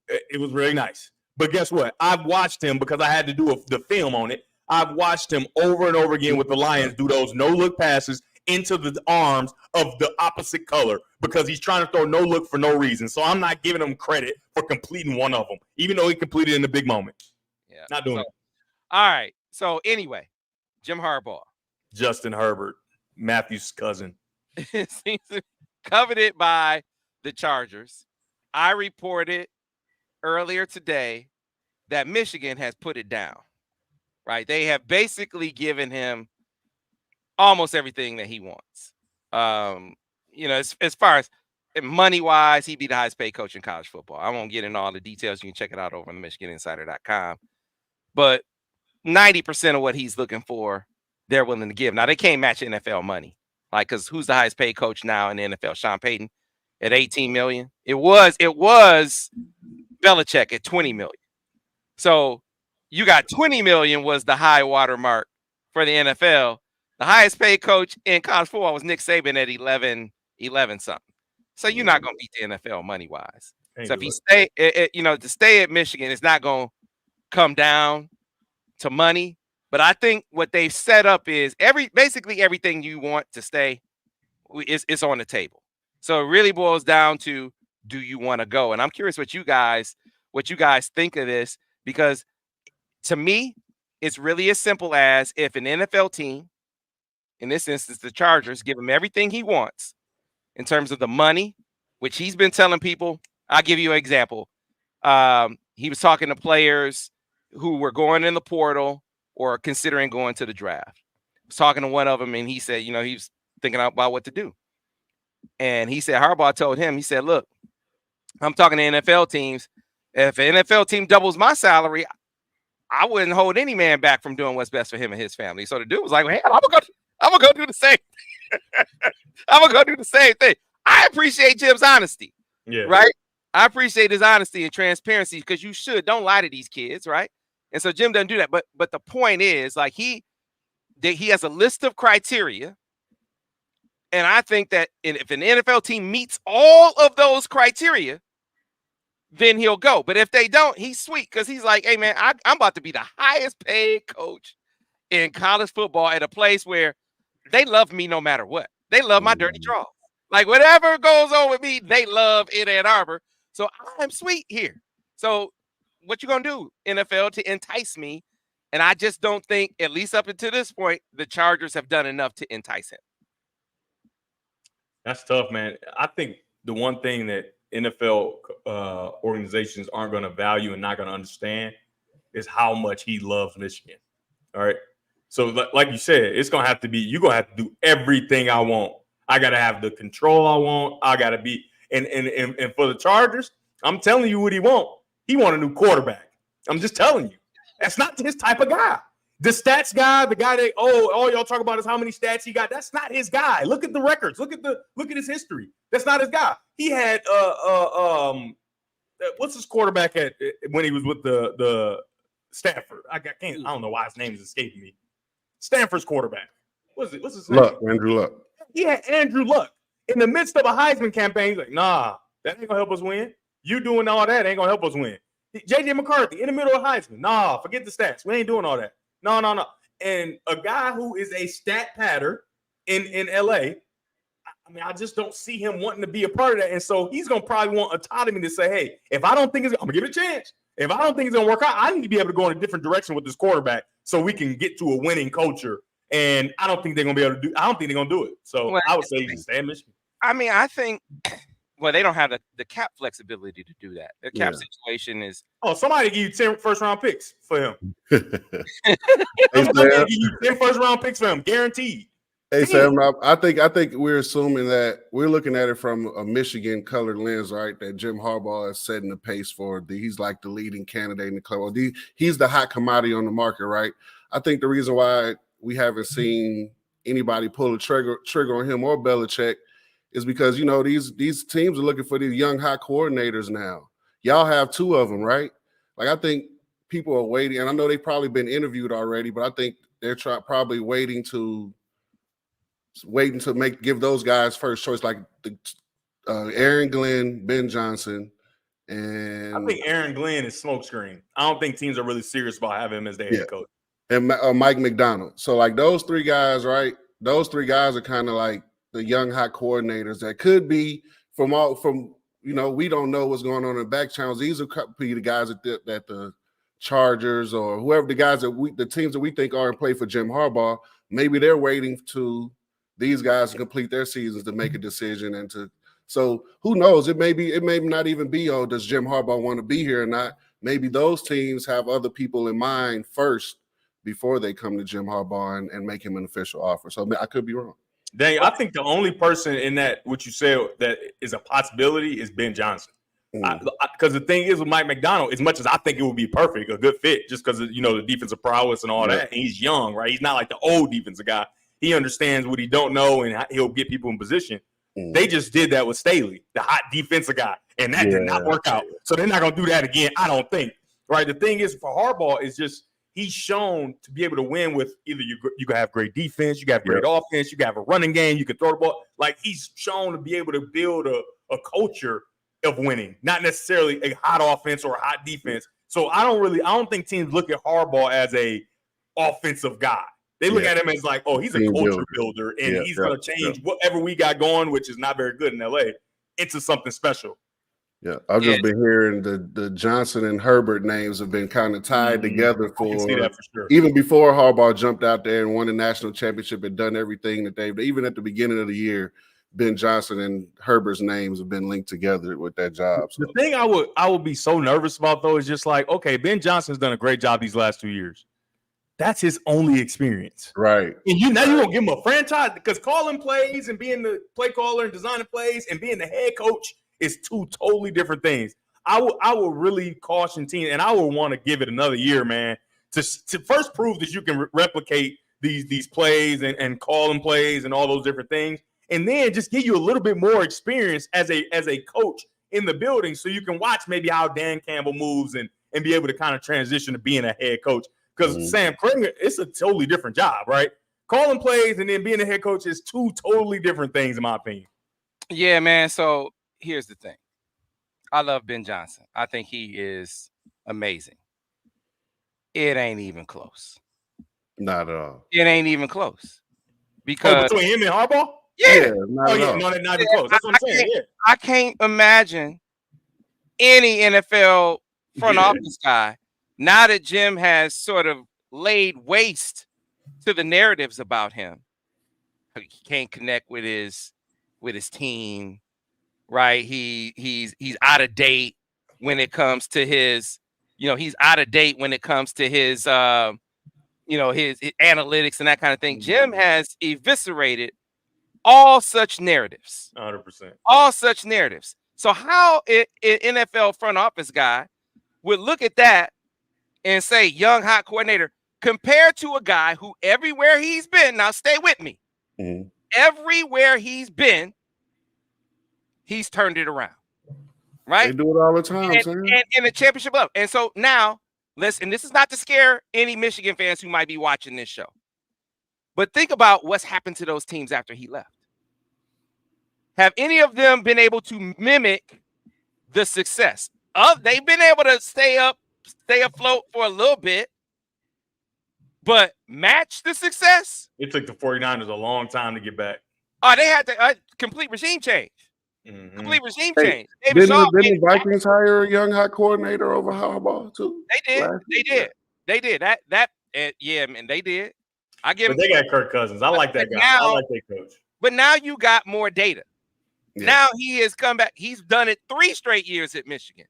It was really nice. But guess what? I've watched him because I had to do the film on it. I've watched him over and over again with the Lions do those no-look passes into the arms of the opposite color because he's trying to throw no-look for no reason. So I'm not giving him credit for completing one of them, even though he completed in the big moment. Yeah, not doing it. All right. So anyway, Jim Harbaugh. Justin Herbert, Matthew's cousin. It seems coveted by the Chargers. I reported earlier today that Michigan has put it down, right? They have basically given him almost everything that he wants. As far as money-wise, he'd be the highest paid coach in college football. I won't get into all the details. You can check it out over on the MichiganInsider.com. But 90% of what he's looking for, they're willing to give. Now, they can't match NFL money. Like, because who's the highest paid coach now in the NFL? Sean Payton at $18 million. It was Belichick at $20 million. So you got $20 million was the high water mark for the NFL. The highest paid coach in college football was Nick Saban at 11 something. So you're not going to beat the NFL money wise. So if he to stay at Michigan, it's not going to come down to money. But I think what they've set up is basically everything you want to stay is on the table. So it really boils down to, do you want to go? And I'm curious what you guys think of this, because to me, it's really as simple as, if an NFL team, in this instance, the Chargers, give him everything he wants in terms of the money, which he's been telling people. I'll give you an example. He was talking to players who were going in the portal or considering going to the draft. I was talking to one of them, and he said, he was thinking about what to do. And he said, Harbaugh told him, he said, look, I'm talking to NFL teams. If an NFL team doubles my salary, I wouldn't hold any man back from doing what's best for him and his family. So the dude was like, well, hey, I'm gonna go do the same. I'm gonna go do the same thing. I appreciate Jim's honesty. Yeah. Right. I appreciate his honesty and transparency, because you don't lie to these kids, right? And so Jim doesn't do that. But the point is, like, he has a list of criteria. And I think that if an NFL team meets all of those criteria, then he'll go. But if they don't, he's sweet, because he's like, hey, man, I'm about to be the highest paid coach in college football at a place where they love me no matter what. They love my dirty draws. Like, whatever goes on with me, they love in Ann Arbor. So I'm sweet here. So what you going to do, NFL, to entice me? And I just don't think, at least up until this point, the Chargers have done enough to entice him. That's tough, man. I think the one thing that NFL organizations aren't going to value and not going to understand is how much he loves Michigan. All right. So like you said, it's going to have to be, you're going to have to do everything I want. I got to have the control I want. I got to be, and for the Chargers, I'm telling you what he want. He want a new quarterback. I'm just telling you. That's not his type of guy. The stats guy, the guy that all y'all talk about is how many stats he got. That's not his guy. Look at the records. Look at his history. That's not his guy. He had what's his quarterback at when he was with the Stanford? I don't know why his name is escaping me. Stanford's quarterback. What's his name? Andrew Luck. He had Andrew Luck in the midst of a Heisman campaign. He's like, nah, that ain't gonna help us win. You doing all that ain't gonna help us win. JJ McCarthy in the middle of Heisman. Nah, forget the stats. We ain't doing all that. No. And a guy who is a stat patter in LA, I mean, I just don't see him wanting to be a part of that. And so he's going to probably want autonomy to say, hey, if I don't think I'm going to give it a chance. If I don't think it's going to work out, I need to be able to go in a different direction with this quarterback so we can get to a winning culture. And I don't think they're going to be able to I don't think they're going to do it. So I would say stay in Michigan. I mean, I think, well, they don't have the cap flexibility to do that. The cap situation is. Oh, somebody give you 10 first-round picks for him. Hey, I'm going to give you 10 first-round picks for him, guaranteed. Hey, Sam, I think we're assuming that we're looking at it from a Michigan-colored lens, right? That Jim Harbaugh is setting the pace for. He's like the leading candidate in the club. He's the hot commodity on the market, right? I think the reason why we haven't seen anybody pull a trigger on him or Belichick is because, these teams are looking for these young hot coordinators now. Y'all have two of them, right? Like, I think people are waiting, and I know they've probably been interviewed already, but I think they're probably waiting to give those guys first choice, like the Aaron Glenn, Ben Johnson, and I think Aaron Glenn is smokescreen. I don't think teams are really serious about having him as their head coach. And Mike McDonald. So like those three guys, right? Those three guys are kind of like the young hot coordinators that could be from we don't know what's going on in the back channels. These are the guys that the Chargers or whoever the guys the teams that we think are in play for Jim Harbaugh maybe they're waiting to these guys to complete their seasons to make a decision and to. So who knows? It may not even be, oh, does Jim Harbaugh want to be here or not? Maybe those teams have other people in mind first before they come to Jim Harbaugh and make him an official offer. So I could be wrong. Daniel, I think the only person in that, what you said, that is a possibility is Ben Johnson. Because the thing is with Mike Macdonald, as much as I think it would be perfect, a good fit, just because of, the defensive prowess and all that, and he's young, right? He's not like the old defensive guy. He understands what he don't know, and he'll get people in position. They just did that with Staley, the hot defensive guy, and that did not work out. So they're not going to do that again, I don't think. Right? The thing is, for Harbaugh, is just he's shown to be able to win with either you can have great defense, you can have great offense, you can have a running game, you can throw the ball. Like, he's shown to be able to build a culture of winning, not necessarily a hot offense or a hot defense. So I don't think teams look at Harbaugh as a offensive guy. They look at him as like, oh, he's a culture builder, and he's going to change whatever we got going, which is not very good in LA, into something special. Yeah, I've just been hearing the Johnson and Herbert names have been kind of tied together I can see that for sure. Even before Harbaugh jumped out there and won the national championship and done everything that they've, even at the beginning of the year, Ben Johnson and Herbert's names have been linked together with that job. So. The thing I would be so nervous about, though, is just like, okay, Ben Johnson's done a great job these last 2 years. That's his only experience. Right. And you don't give him a franchise, because calling plays and being the play caller and designing plays and being the head coach is two totally different things. I will really caution teams, and I will want to give it another year, man, to first prove that you can replicate these plays and calling plays and all those different things. And then just give you a little bit more experience as a coach in the building, so you can watch maybe how Dan Campbell moves and be able to kind of transition to being a head coach. Because Sam Kramer, it's a totally different job, right? Calling plays and then being a head coach is two totally different things, in my opinion. Yeah, man. So here's the thing. I love Ben Johnson. I think he is amazing. It ain't even close. Not at all. It ain't even close. Because between him and Harbaugh? Yeah. Not at all. No, not even close. That's what I'm saying. I can't imagine any NFL front office guy, now that Jim has sort of laid waste to the narratives about him. He can't connect with his team, right? He's out of date when it comes to his, he's out of date when it comes to his his analytics and that kind of thing. Jim has eviscerated all such narratives. 100%. All such narratives. So how an NFL front office guy would look at that and say, young, hot coordinator, compared to a guy who everywhere he's been, now stay with me, everywhere he's been, he's turned it around, right? They do it all the time, and in the championship level. And so now, listen, this is not to scare any Michigan fans who might be watching this show, but think about what's happened to those teams after he left. Have any of them been able to mimic the success? They've been able to stay afloat for a little bit, but match the success? It took the 49ers a long time to get back. Oh, they had to complete regime change. Complete regime change. Didn't the Vikings hire a young hot coordinator over Harbaugh too? They did. Yeah, man, they did. I give. But they got Kirk Cousins. I like that guy. I like that coach. But now you got more data. Yeah. Now he has come back. He's done it 3 straight years at Michigan,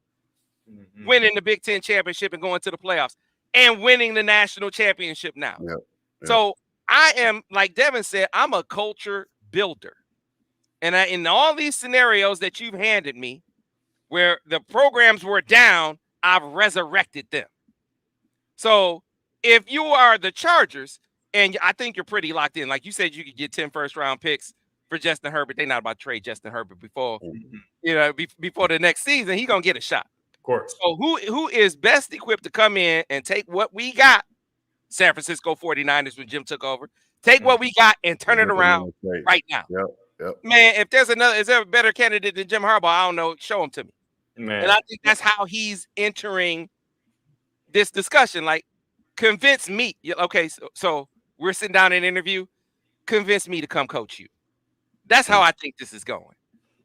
winning the Big Ten championship and going to the playoffs and winning the national championship now. Yep. So I am, like Devin said, I'm a culture builder. And in all these scenarios that you've handed me, where the programs were down, I've resurrected them. So if you are the Chargers, and I think you're pretty locked in, like you said, you could get 10 first-round picks for Justin Herbert. They're not about to trade Justin Herbert before the next season. He's gonna get a shot. Of course. So who is best equipped to come in and take what we got? San Francisco 49ers when Jim took over. Take what we got and turn it around right now. Yep. Man, if is there a better candidate than Jim Harbaugh? I don't know. Show him to me. Man. And I think that's how he's entering this discussion. Like, convince me. Okay, so we're sitting down in an interview. Convince me to come coach you. That's how I think this is going.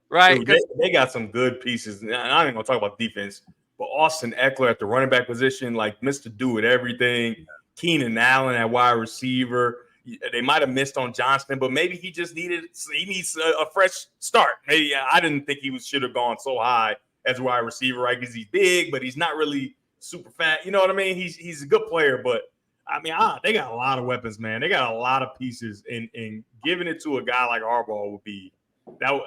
Right? Dude, they got some good pieces. And I ain't gonna talk about defense, but Austin Eckler at the running back position, like Mr. Do It Everything. Keenan Allen at wide receiver. they might have missed on Johnston, but maybe he needs a fresh start. Maybe I didn't think he should have gone so high as a wide receiver, right? Because he's big, but he's not really super fat. You know what I mean? He's a good player, but I mean, they got a lot of weapons, man. They got a lot of pieces, and giving it to a guy like Harbaugh would be that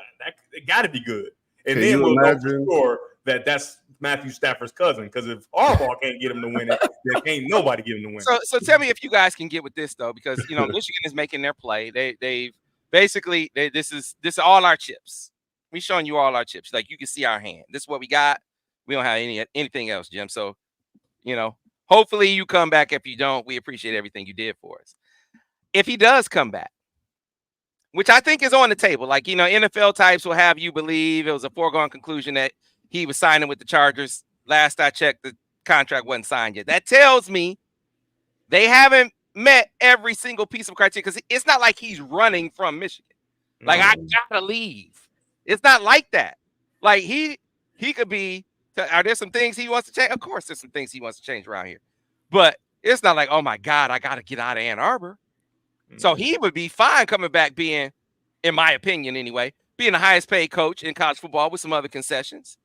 it got to be good. And Can then you we'll know imagine? for sure that that's Matthew Stafford's cousin. Because if Harbaugh can't get him to win it, then ain't nobody get him to win it. So tell me if you guys can get with this though, because Michigan is making their play. They've basically this is all our chips. We showing you all our chips. Like you can see our hand. This is what we got. We don't have anything else, Jim. So hopefully you come back. If you don't, we appreciate everything you did for us. If he does come back, which I think is on the table, like, NFL types will have you believe it was a foregone conclusion that he was signing with the Chargers. Last I checked, the contract wasn't signed yet. That tells me they haven't met every single piece of criteria, because it's not like he's running from Michigan. Like, I gotta leave. It's not like that. Like, he could be, are there some things he wants to change? Of course there's some things he wants to change around here. But it's not like, oh my God, I got to get out of Ann Arbor. So he would be fine coming back being, in my opinion anyway, being the highest paid coach in college football with some other concessions.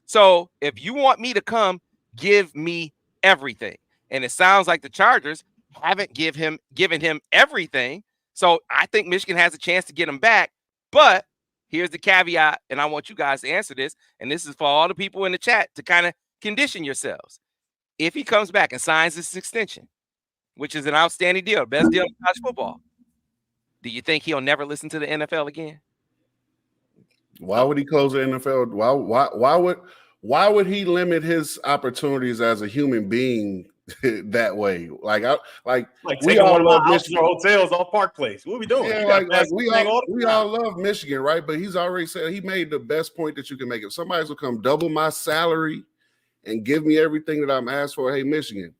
So if you want me to come, give me everything. And it sounds like the Chargers haven't given him everything. So I think Michigan has a chance to get him back. But here's the caveat, and I want you guys to answer this, and this is for all the people in the chat to kind of condition yourselves. If he comes back and signs this extension, which is an outstanding deal, best deal in college football, do you think he'll never listen to the NFL again? Why would he close the NFL? Why would he limit his opportunities as a human being that way? Like we all love Michigan hotels off Park Place. What are we doing? Yeah, we all love Michigan, right? But he's already said he made the best point that you can make. If somebody's gonna come double my salary and give me everything that I'm asked for, hey, Michigan,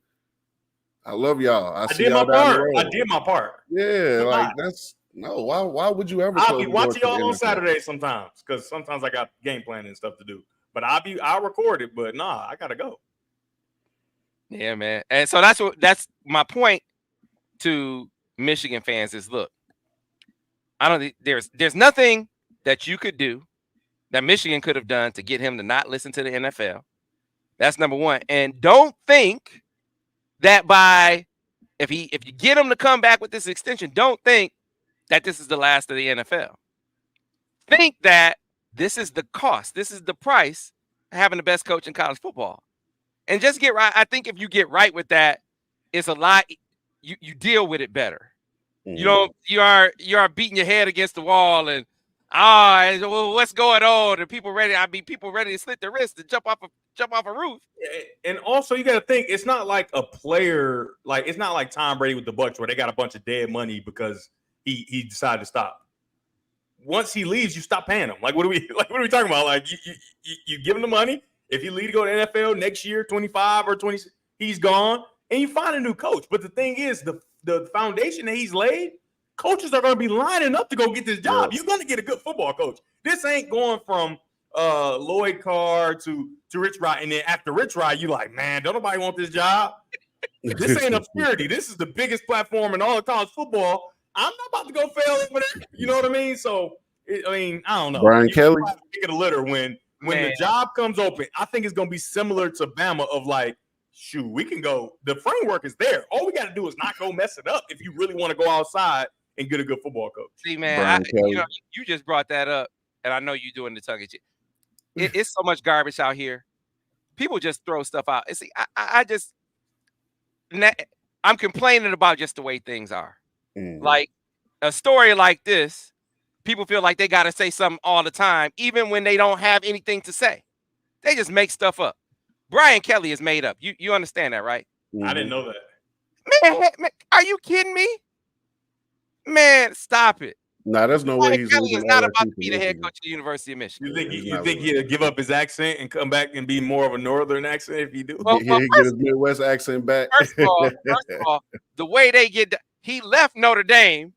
I love y'all. I did my part. Yeah, like that's no. Why would you ever? I'll be watching y'all on Saturdays sometimes, because sometimes I got game planning and stuff to do. But I'll record it. But nah, I gotta go. Yeah, man. And so that's my point to Michigan fans is, look, I don't think there's nothing that you could do that Michigan could have done to get him to not listen to the NFL. That's number one. And don't think that if you get him to come back with this extension, don't think that this is the last of the NFL. Think that this is the cost. This is the price of having the best coach in college football. And just get right. I think if you get right with that, it's a lot. You deal with it better. Mm-hmm. You are beating your head against the wall and well, what's going on? And people ready to slit their wrist and jump off a roof. And also you got to think, it's not like a player, like it's not like Tom Brady with the Bucs where they got a bunch of dead money because he decided to stop. Once he leaves, you stop paying him. Like what are we talking about? Like you give him the money. If he leave to go to the NFL next year, 25 or 20, he's gone, and you find a new coach. But the thing is, the foundation that he's laid, coaches are going to be lining up to go get this job. Yeah. You're going to get a good football coach. This ain't going from Lloyd Carr to Rich Rod, and then after Rich Rod, you like, man, don't nobody want this job. This ain't obscurity. This is the biggest platform in all of college football. I'm not about to go fail over there. You know what I mean? So, I don't know. Brian Kelly. Pick a litter when the job comes open. I think it's going to be similar to Bama of like, shoot, we can go. The framework is there. All we got to do is not go mess it up if you really want to go outside and get a good football coach. See, man, you just brought that up, and I know you're doing the tongue in cheek. It's so much garbage out here. People just throw stuff out. And see, I'm complaining about just the way things are. Mm-hmm. Like a story like this, people feel like they got to say something all the time, even when they don't have anything to say. They just make stuff up. Brian Kelly is made up. You understand that, right? Mm-hmm. I didn't know that. Man, are you kidding me? Man, stop it. Nah, there's no way he's Kelly is not about to be the head coach of the University of Michigan. You think he'll give up his accent and come back and be more of a northern accent if he do? Well, he get his Midwest accent back. First of all, the way he left Notre Dame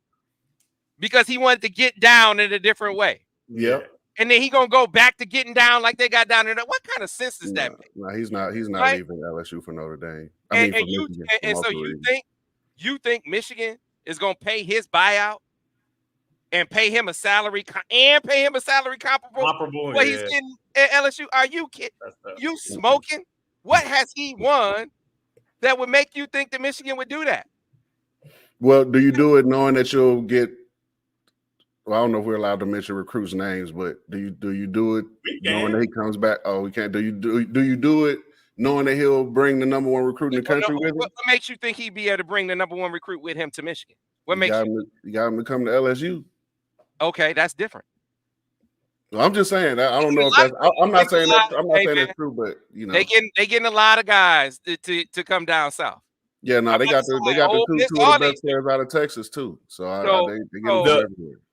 because he wanted to get down in a different way. Yep. And then he gonna go back to getting down like they got down there. What kind of sense does that make? No, he's not right? leaving LSU for Notre Dame. So you think Michigan is going to pay his buyout and pay him a salary comparable what he's getting at LSU? Are you kidding? You smoking? What has he won that would make you think that Michigan would do that? Well, do you do it knowing that you'll get? Well, I don't know if we're allowed to mention recruits' names, but do you do it knowing that he comes back? Oh, we can't. Do you do it knowing that he'll bring the number one recruit in the country with him? What makes you think he'd be able to bring the number one recruit with him to Michigan? What makes you got him to come to LSU? Okay, that's different. Well, I'm just saying. I don't know if that's. I'm not saying that. I'm not saying that's true, but you know, they getting a lot of guys to come down south. Yeah, no, they got the two of the best players out of Texas too. So they get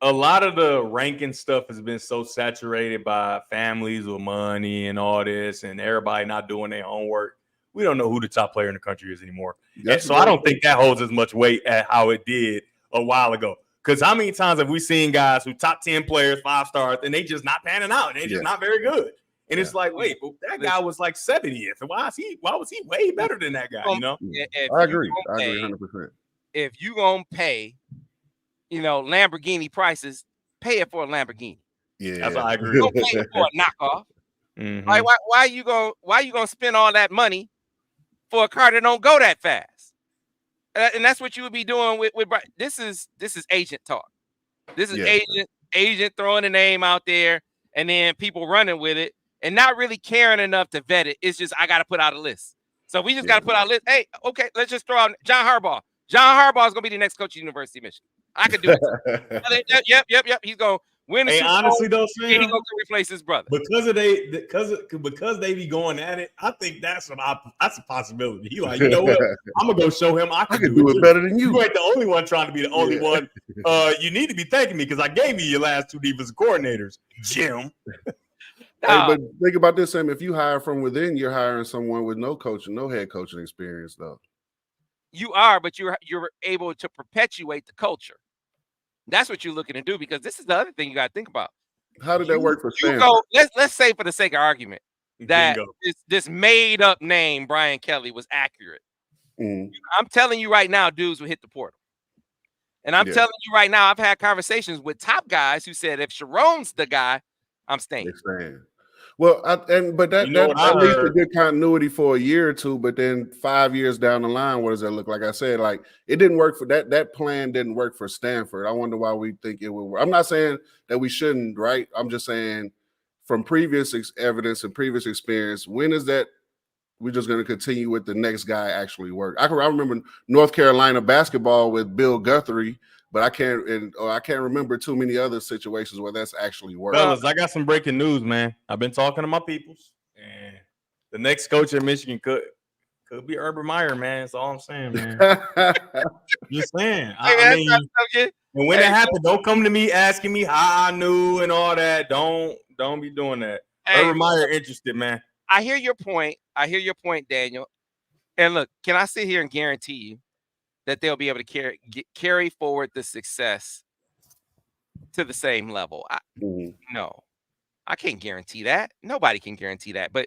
a lot of the ranking stuff has been so saturated by families with money and all this, and everybody not doing their homework. We don't know who the top player in the country is anymore. So I don't think that holds as much weight as how it did a while ago. Because how many times have we seen guys who top 10 players, 5 stars, and they just not panning out? They just not very good. And it's like, wait, but that guy was like 70th. Why was he way better than that guy? You know? I agree 100%. If you gonna pay, Lamborghini prices, pay it for a Lamborghini. Yeah, that's what I agree. Don't pay it for a knockoff. Mm-hmm. Like, why you gonna spend all that money for a car that don't go that fast? And that's what you would be doing with this is agent talk. This is agent throwing a name out there and then people running with it and not really caring enough to vet it. It's just I got to put out a list. So we just got to put out a list. Hey, okay, let's just throw out John Harbaugh. John Harbaugh is gonna be the next coach of the University of Michigan. I could do it. Yep. He's gonna win the Super Bowl. Honestly, though, Sam, he's gonna replace his brother because they be going at it. I think that's a possibility. He like, you know what? I'm gonna go show him I can do it better than you. You ain't the only one trying to be the only one. You need to be thanking me because I gave you your last 2 defensive coordinators, Jim. Hey, but think about this, Sam. If you hire from within, you're hiring someone with no head coaching experience, though. You are, but you're able to perpetuate the culture. That's what you're looking to do because this is the other thing you got to think about. How did that work for Sam? Let's say for the sake of argument that this made up name Brian Kelly was accurate. Mm. I'm telling you right now, dudes will hit the portal. And I'm telling you right now, I've had conversations with top guys who said if Sharon's the guy, I'm staying. Well, but that at least a good continuity for a year or two, but then 5 years down the line, what does that look like? I said, like, it didn't work for that plan didn't work for Stanford. I wonder why we think it would work. I'm not saying that we shouldn't, right? I'm just saying from previous evidence and previous experience, when is that we're just going to continue with the next guy actually work? I remember North Carolina basketball with Bill Guthrie, but I can't remember too many other situations where that's actually worked. Fellas, I got some breaking news, man. I've been talking to my peoples, and the next coach at Michigan could be Urban Meyer, man. That's all I'm saying, man. Just saying. I mean, and when it happened, don't come to me asking me how I knew and all that. Don't be doing that. Urban Meyer interested, man. I hear your point, Daniel. And look, can I sit here and guarantee you that they'll be able to carry forward the success to the same level? No, I can't guarantee that. Nobody can guarantee that. But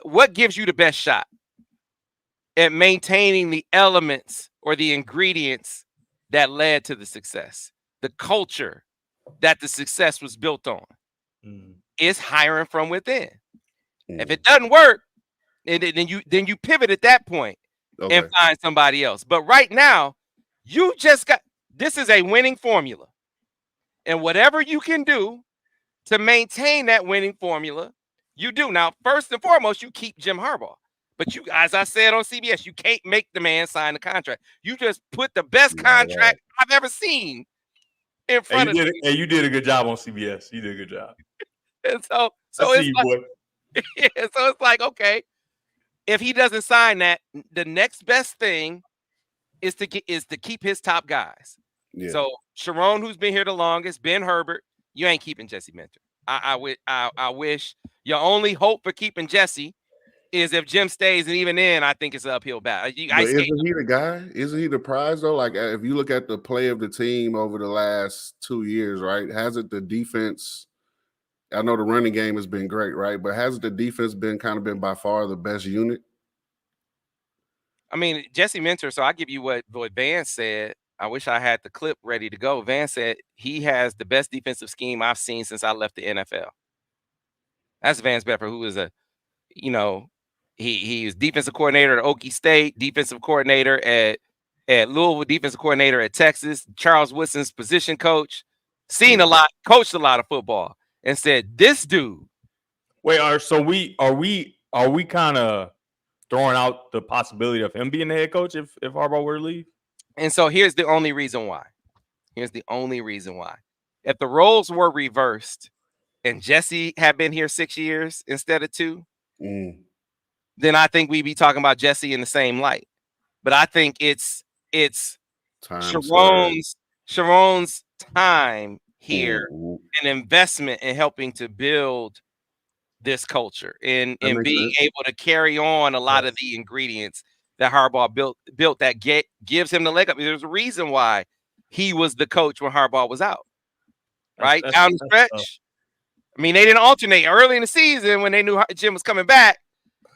what gives you the best shot at maintaining the elements or the ingredients that led to the success? The culture that the success was built on is hiring from within. If it doesn't work, then you pivot at that point. Okay. And find somebody else. But right now, you just this is a winning formula. And whatever you can do to maintain that winning formula, you do. Now, first and foremost, you keep Jim Harbaugh. But you, as I said on CBS, you can't make the man sign the contract. You just put the best contract I've ever seen in front of you. And you did a good job on CBS. You did a good job. And so it's like, okay. If he doesn't sign that, the next best thing is to keep his top guys. Yeah. So Sharon, who's been here the longest, Ben Herbert, you ain't keeping Jesse Minter. I wish your only hope for keeping Jesse is if Jim stays, and even then, I think it's an uphill battle. Isn't he the guy? Isn't he the prize though? Like if you look at the play of the team over the last 2 years, right? Hasn't the defense? I know the running game has been great, right? But hasn't the defense been by far the best unit? I mean, Jesse Minter, so I'll give you what Van said. I wish I had the clip ready to go. Van said he has the best defensive scheme I've seen since I left the NFL. That's Vance Bedford, who is he was defensive coordinator at Okie State, defensive coordinator at Louisville, defensive coordinator at Texas, Charles Woodson's position coach, seen a lot, coached a lot of football, and said, this dude. Wait, are we kind of throwing out the possibility of him being the head coach if Harbaugh were to leave? And so here's the only reason why. If the roles were reversed and Jesse had been here 6 years instead of 2, then I think we'd be talking about Jesse in the same light. But I think it's Sharon's time here, an investment in helping to build this culture and being able to carry on a lot of the ingredients that Harbaugh built that gives him the leg up. There's a reason why he was the coach when Harbaugh was out, right? Down the stretch. I mean, they didn't alternate early in the season when they knew Jim was coming back,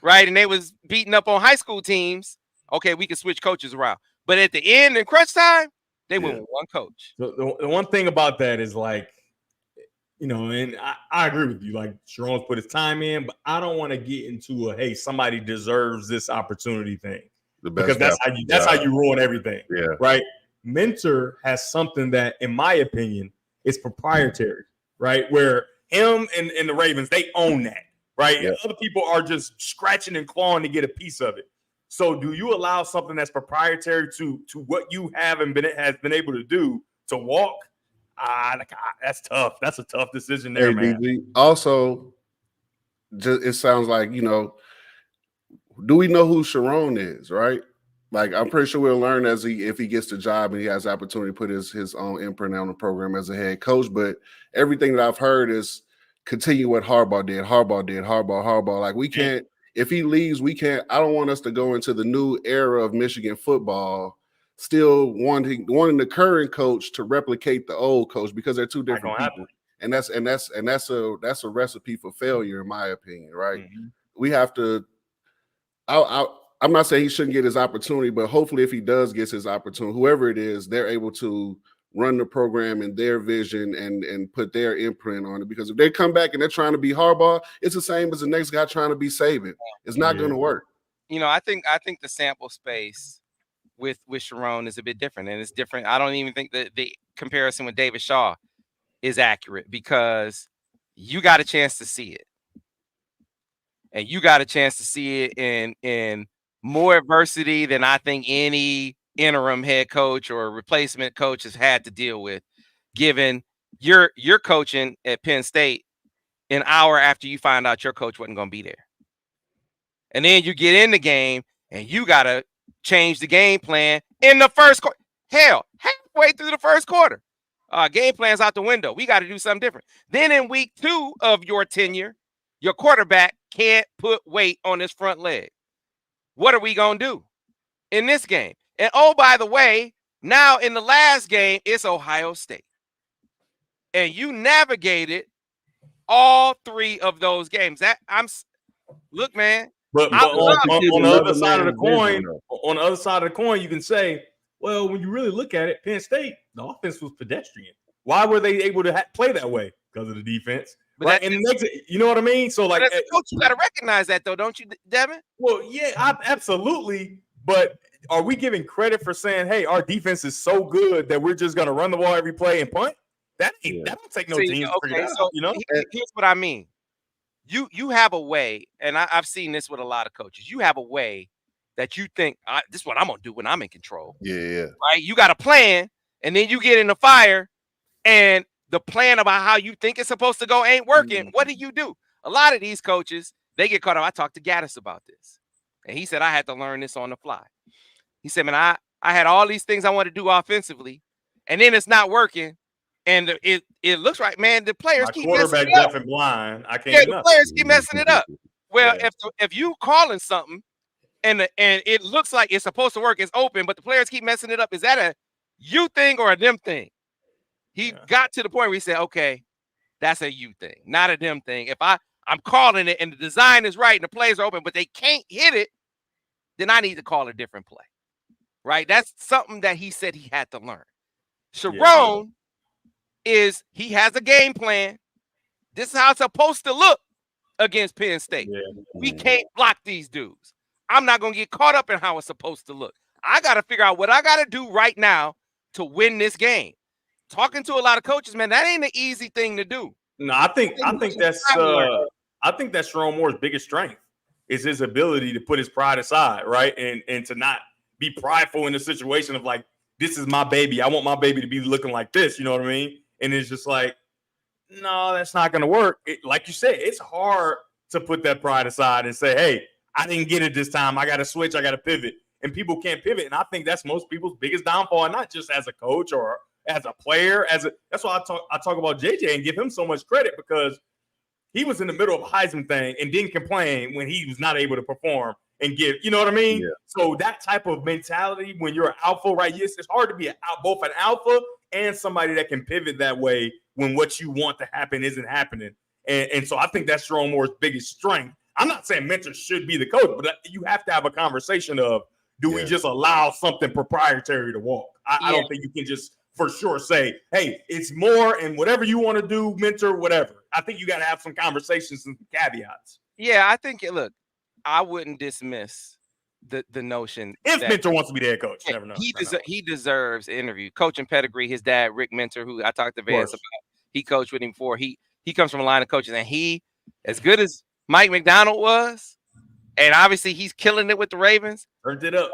right? And they was beating up on high school teams. Okay, we can switch coaches around. But at the end in crunch time, they went with one coach. The one thing about that is like, and I agree with you. Like, Sharon's put his time in, but I don't want to get into a, hey, somebody deserves this opportunity thing. Because that's how you ruin everything. Yeah. Right. Mentor has something that, in my opinion, is proprietary, right? Where him and the Ravens, they own that, right? Yeah. And other people are just scratching and clawing to get a piece of it. So do you allow something that's proprietary to what you have and has been able to do to walk? That's tough. That's a tough decision there, man. DG. Also, it sounds like, do we know who Sharon is, right? Like, I'm pretty sure we'll learn if he gets the job and he has the opportunity to put his own imprint on the program as a head coach. But everything that I've heard is continue what Harbaugh did. Harbaugh. Like, we can't, if he leaves, we can't. I don't want us to go into the new era of Michigan football still wanting the current coach to replicate the old coach, because they're two different people. And that's a recipe for failure, in my opinion, right? Mm-hmm. We have to. I'm not saying he shouldn't get his opportunity, but hopefully if he does get his opportunity, whoever it is, they're able to run the program in their vision and put their imprint on it. Because if they come back and they're trying to be Harbaugh, it's the same as the next guy trying to be Saban. It's not going to work. I think the sample space with Sharon is a bit different, and it's different. I don't even think that the comparison with David Shaw is accurate, because you got a chance to see it. And you got a chance to see it in more adversity than I think any interim head coach or replacement coach has had to deal with, given you're coaching at Penn State an hour after you find out your coach wasn't going to be there. And then you get in the game and you got to change the game plan in the first quarter. Hell, halfway through the first quarter. Game plan's out the window. We got to do something different. Then in week 2 of your tenure, your quarterback can't put weight on his front leg. What are we going to do in this game? And oh, by the way, now in the last game, it's Ohio State. And you navigated all 3 of those games. Look, man. But on the other side of the coin, you can say, well, when you really look at it, Penn State, the offense was pedestrian. Why were they able to play that way? Because of the defense. But right? And it makes it, you know what I mean? So, like, as a coach, you got to recognize that, though, don't you, Devin? Well, yeah, absolutely. But are we giving credit for saying, hey, our defense is so good that we're just going to run the ball every play and punt? That don't take no team to figure it out, Here's what I mean. You have a way, and I've seen this with a lot of coaches. You have a way that you think, this is what I'm going to do when I'm in control. Yeah. Right? You got a plan, and then you get in the fire, and the plan about how you think it's supposed to go ain't working. What do? A lot of these coaches, they get caught up. I talked to Gaddis about this, and he said, I had to learn this on the fly. He said, man, I had all these things I want to do offensively, and then it's not working, and it looks right, man. The players keep messing it up. Quarterback deaf and blind. I can't. The players keep messing it up. Well, if you calling something, and it looks like it's supposed to work, it's open, but the players keep messing it up, is that a you thing or a them thing? He got to the point where he said, okay, that's a you thing, not a them thing. If I'm calling it and the design is right and the plays are open, but they can't hit it, then I need to call a different play. right? That's something that he said he had to learn. Sharon he has a game plan. This is how it's supposed to look against Penn State. We can't block these dudes. I'm not going to get caught up in how it's supposed to look. I got to figure out what I got to do right now to win this game. Talking to a lot of coaches, man, that ain't an easy thing to do. No, I think that's Sharon Moore's biggest strength is his ability to put his pride aside, right? And to not be prideful in the situation of like, this is my baby. I want my baby to be looking like this. You know what I mean? And it's just like, no, that's not going to work. Like you said, it's hard to put that pride aside and say, hey, I didn't get it this time. I got to switch. I got to pivot. And people can't pivot. And I think that's most people's biggest downfall, not just as a coach or as a player. That's why I talk about JJ and give him so much credit because he was in the middle of a Heisman thing and didn't complain when he was not able to perform and give, you know what I mean? Yeah. So that type of mentality when you're an alpha, right? Yes, it's hard to be both an alpha and somebody that can pivot that way when what you want to happen isn't happening. And so I think that's Sharon Moore's biggest strength. I'm not saying mentors should be the coach, but you have to have a conversation of, do we just allow something proprietary to walk? I don't think you can just for sure say, hey, it's more and whatever you want to do, mentor, whatever. I think you got to have some conversations and caveats. Yeah, I think, look, I wouldn't dismiss the notion. If Mentor wants to be the head coach, never know. He deserves an interview. Coaching pedigree, his dad, Rick Mentor, who I talked to Vance about, he coached with him before. He comes from a line of coaches, and he, as good as Mike McDonald was, and obviously he's killing it with the Ravens. Turned it up.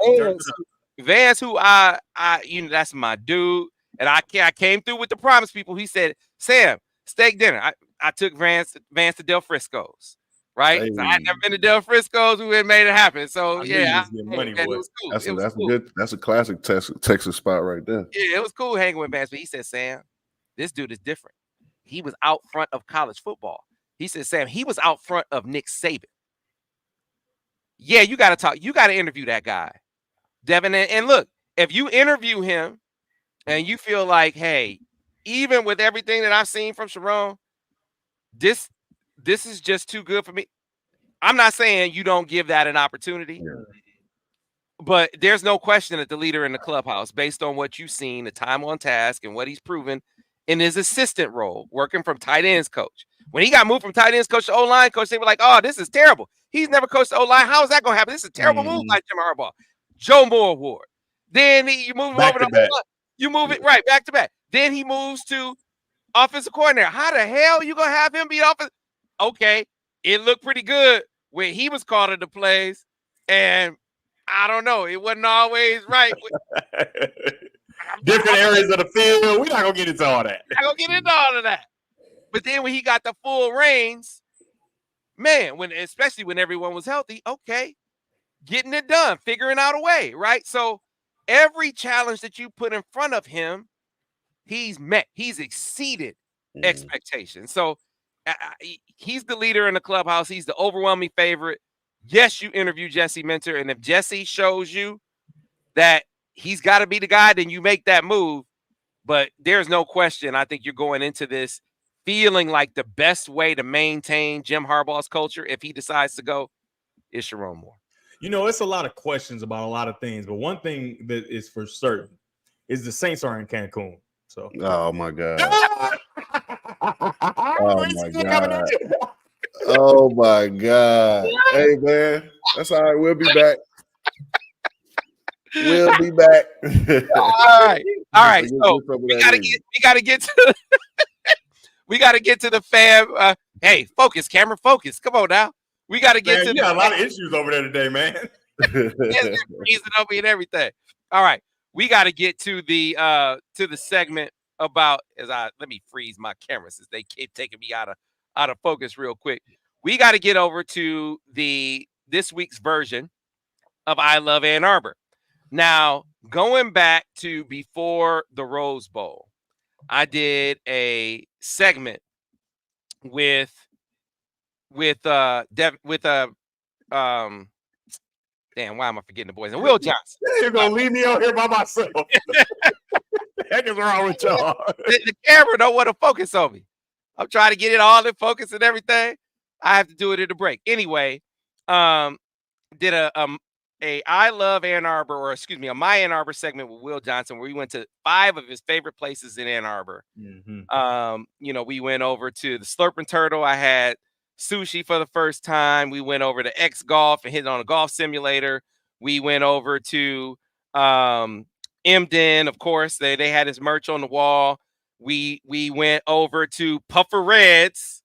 Vance, who I that's my dude. And I came through with the promise people. He said, Sam, steak dinner. I took Vance to Del Frisco's, right? Hey. So I had never been to Del Frisco's. We had made it happen. So it was cool. That's a classic Texas spot right there. Yeah, it was cool hanging with Vance. But he said, Sam, this dude is different. He was out front of college football. He said, Sam, he was out front of Nick Saban. Yeah, you got to talk. You got to interview that guy, Devin. And look, if you interview him and you feel like, hey, even with everything that I've seen from Sharon, this is just too good for me. I'm not saying you don't give that an opportunity, but there's no question that the leader in the clubhouse, based on what you've seen, the time on task, and what he's proven in his assistant role, working from tight ends coach. When he got moved from tight ends coach to O-line coach, they were like, oh, this is terrible. He's never coached the O-line. How is that going to happen? This is a terrible move by Jim Harbaugh. Joe Moore Award. Then you move him over to you move it right back to back. Then he moves to offensive coordinator. How the hell you gonna have him be offensive? Okay, it looked pretty good when he was called into plays, and I don't know, it wasn't always right. Different areas of the field. We're not gonna get into all that. Not gonna get into all of that. But then when he got the full reins, man, especially when everyone was healthy, okay, getting it done, figuring out a way, right? So every challenge that you put in front of him, he's met. He's exceeded expectations. So he's the leader in the clubhouse. He's the overwhelming favorite. Yes, you interview Jesse Mentor, and if Jesse shows you that he's got to be the guy, then you make that move. But there's no question. I think you're going into this feeling like the best way to maintain Jim Harbaugh's culture, if he decides to go, is Sharon Moore. You know, it's a lot of questions about a lot of things, but one thing that is for certain is the Saints are in Cancun. So, oh my God. Oh my God. Oh my God. Hey man, that's all right. We'll be back. We'll be back. All right. So we gotta get to we gotta get to the fam. Hey, focus, camera, focus. Come on now. We got to get to. You got a lot of issues over there today, man. Reason over and everything. All right, we got to get to the segment about let me freeze my camera since they keep taking me out of focus real quick. We got to get over to this week's version of I Love Ann Arbor. Now, going back to before the Rose Bowl, I did a segment with damn, why am I forgetting the boys? And Will Johnson. You're gonna leave me out here by myself. The heck is wrong with y'all? The camera don't want to focus on me. I'm trying to get it all in focus and everything. I have to do it at a break. Anyway, did a a I Love Ann Arbor, or excuse me, a My Ann Arbor segment with Will Johnson, where we went to 5 of his favorite places in Ann Arbor. We went over to the Slurping Turtle. I had sushi for the first time. We went over to X Golf and hit on a golf simulator. We went over to Emden, of course. They had his merch on the wall. We went over to Puffer Reds.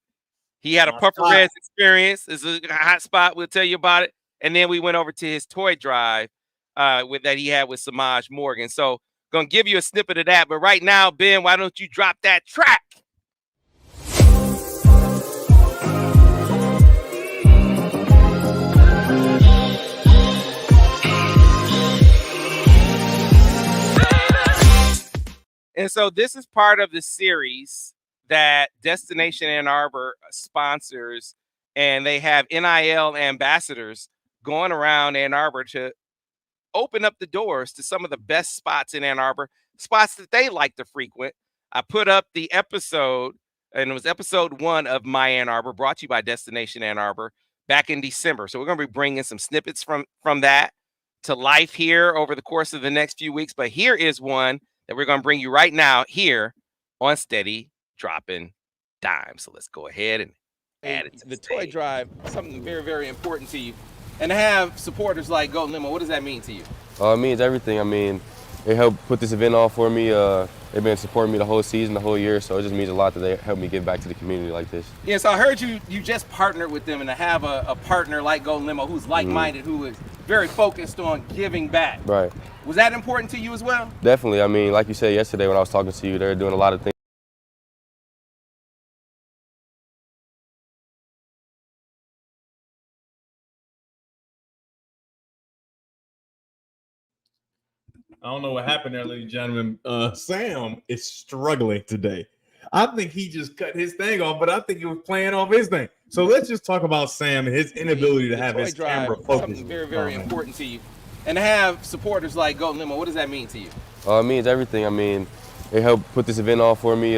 He had a Puffer Reds experience. It's a hot spot. We'll tell you about it. And then we went over to his toy drive that he had with Samaj Morgan. So gonna give you a snippet of that. But right now, Ben, why don't you drop that track? And so this is part of the series that Destination Ann Arbor sponsors, and they have NIL ambassadors going around Ann Arbor to open up the doors to some of the best spots in Ann Arbor, spots that they like to frequent. I put up the episode, and it was episode 1 of My Ann Arbor, brought to you by Destination Ann Arbor, back in December. So we're going to be bringing some snippets from that to life here over the course of the next few weeks. But here is one that we're going to bring you right now here on Steady Droppin Dimes. So let's go ahead and add it to the toy drive, something very, very important to you. And to have supporters like Golden Limo, what does that mean to you? It means everything. I mean, they helped put this event on for me. They've been supporting me the whole season, the whole year, so it just means a lot that they help me give back to the community like this. Yeah, so I heard you just partnered with them, and to have a partner like Golden Limo who's like-minded, who is very focused on giving back. Right. Was that important to you as well? Definitely. I mean, like you said yesterday when I was talking to you, they're doing a lot of things. I don't know what happened there, ladies and gentlemen. Sam is struggling today. I think he just cut his thing off, but I think he was playing off his thing. So let's just talk about Sam and his inability to have his camera focused. Something very, very important to you. And to have supporters like Golden Limo, what does that mean to you? It means everything. I mean, they helped put this event on for me.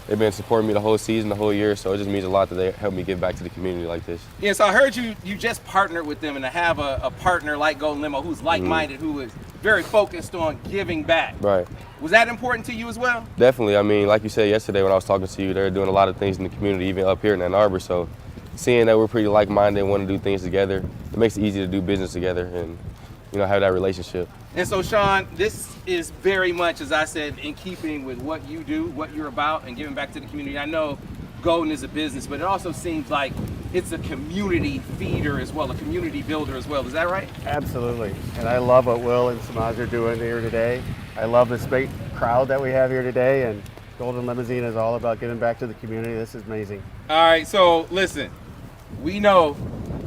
They've been supporting me the whole season, the whole year, so it just means a lot that they help me give back to the community like this. Yeah, so I heard you just partnered with them, and to have a partner like Golden Limo who's like-minded, who is very focused on giving back. Right. Was that important to you as well? Definitely. I mean, like you said yesterday when I was talking to you, they're doing a lot of things in the community, even up here in Ann Arbor. So seeing that we're pretty like-minded and want to do things together, it makes it easy to do business together and, have that relationship. And so, Sean, this is very much, as I said, in keeping with what you do, what you're about, and giving back to the community. I know Golden is a business, but it also seems like it's a community feeder as well, a community builder as well. Is that right? Absolutely. And I love what Will and Samaj are doing here today. I love this great crowd that we have here today, and Golden Limousine is all about giving back to the community. This is amazing. All right, so listen, we know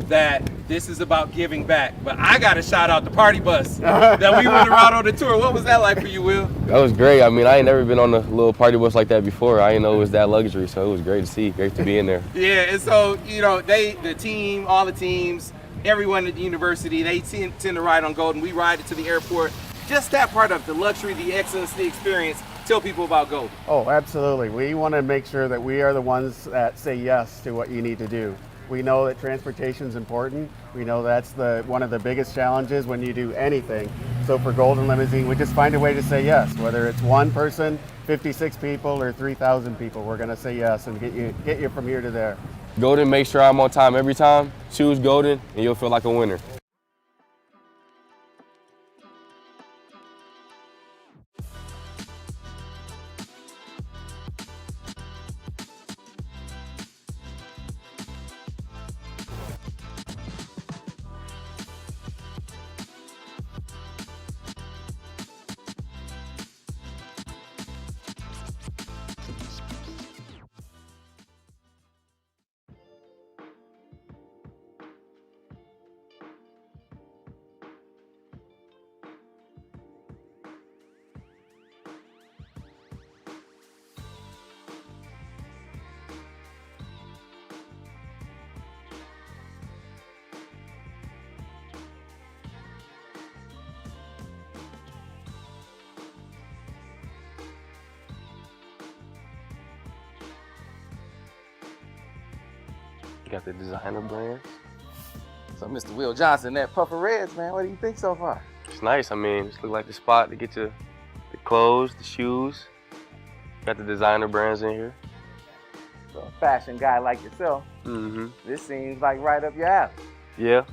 that this is about giving back, but I got to shout out the party bus that we went around on the tour. What was that like for you, Will? That was great. I mean, I ain't never been on a little party bus like that before. I didn't know it was that luxury, so it was great to see, great to be in there. Yeah, and so, the team, all the teams, everyone at the university, they tend to ride on Golden. We ride it to the airport. Just that part of the luxury, the excellence, the experience. Tell people about Golden. Oh, absolutely. We want to make sure that we are the ones that say yes to what you need to do. We know that transportation is important. We know that's one of the biggest challenges when you do anything. So for Golden Limousine, we just find a way to say yes. Whether it's one person, 56 people, or 3,000 people, we're going to say yes and get you from here to there. Golden, make sure I'm on time every time. Choose Golden, and you'll feel like a winner. You got the designer brands. So, Mr. Will Johnson, that Puffer Reds, man, what do you think so far? It's nice. I mean, just look like the spot to get you the clothes, the shoes. Got the designer brands in here. So, a fashion guy like yourself, this seems like right up your alley. Yeah.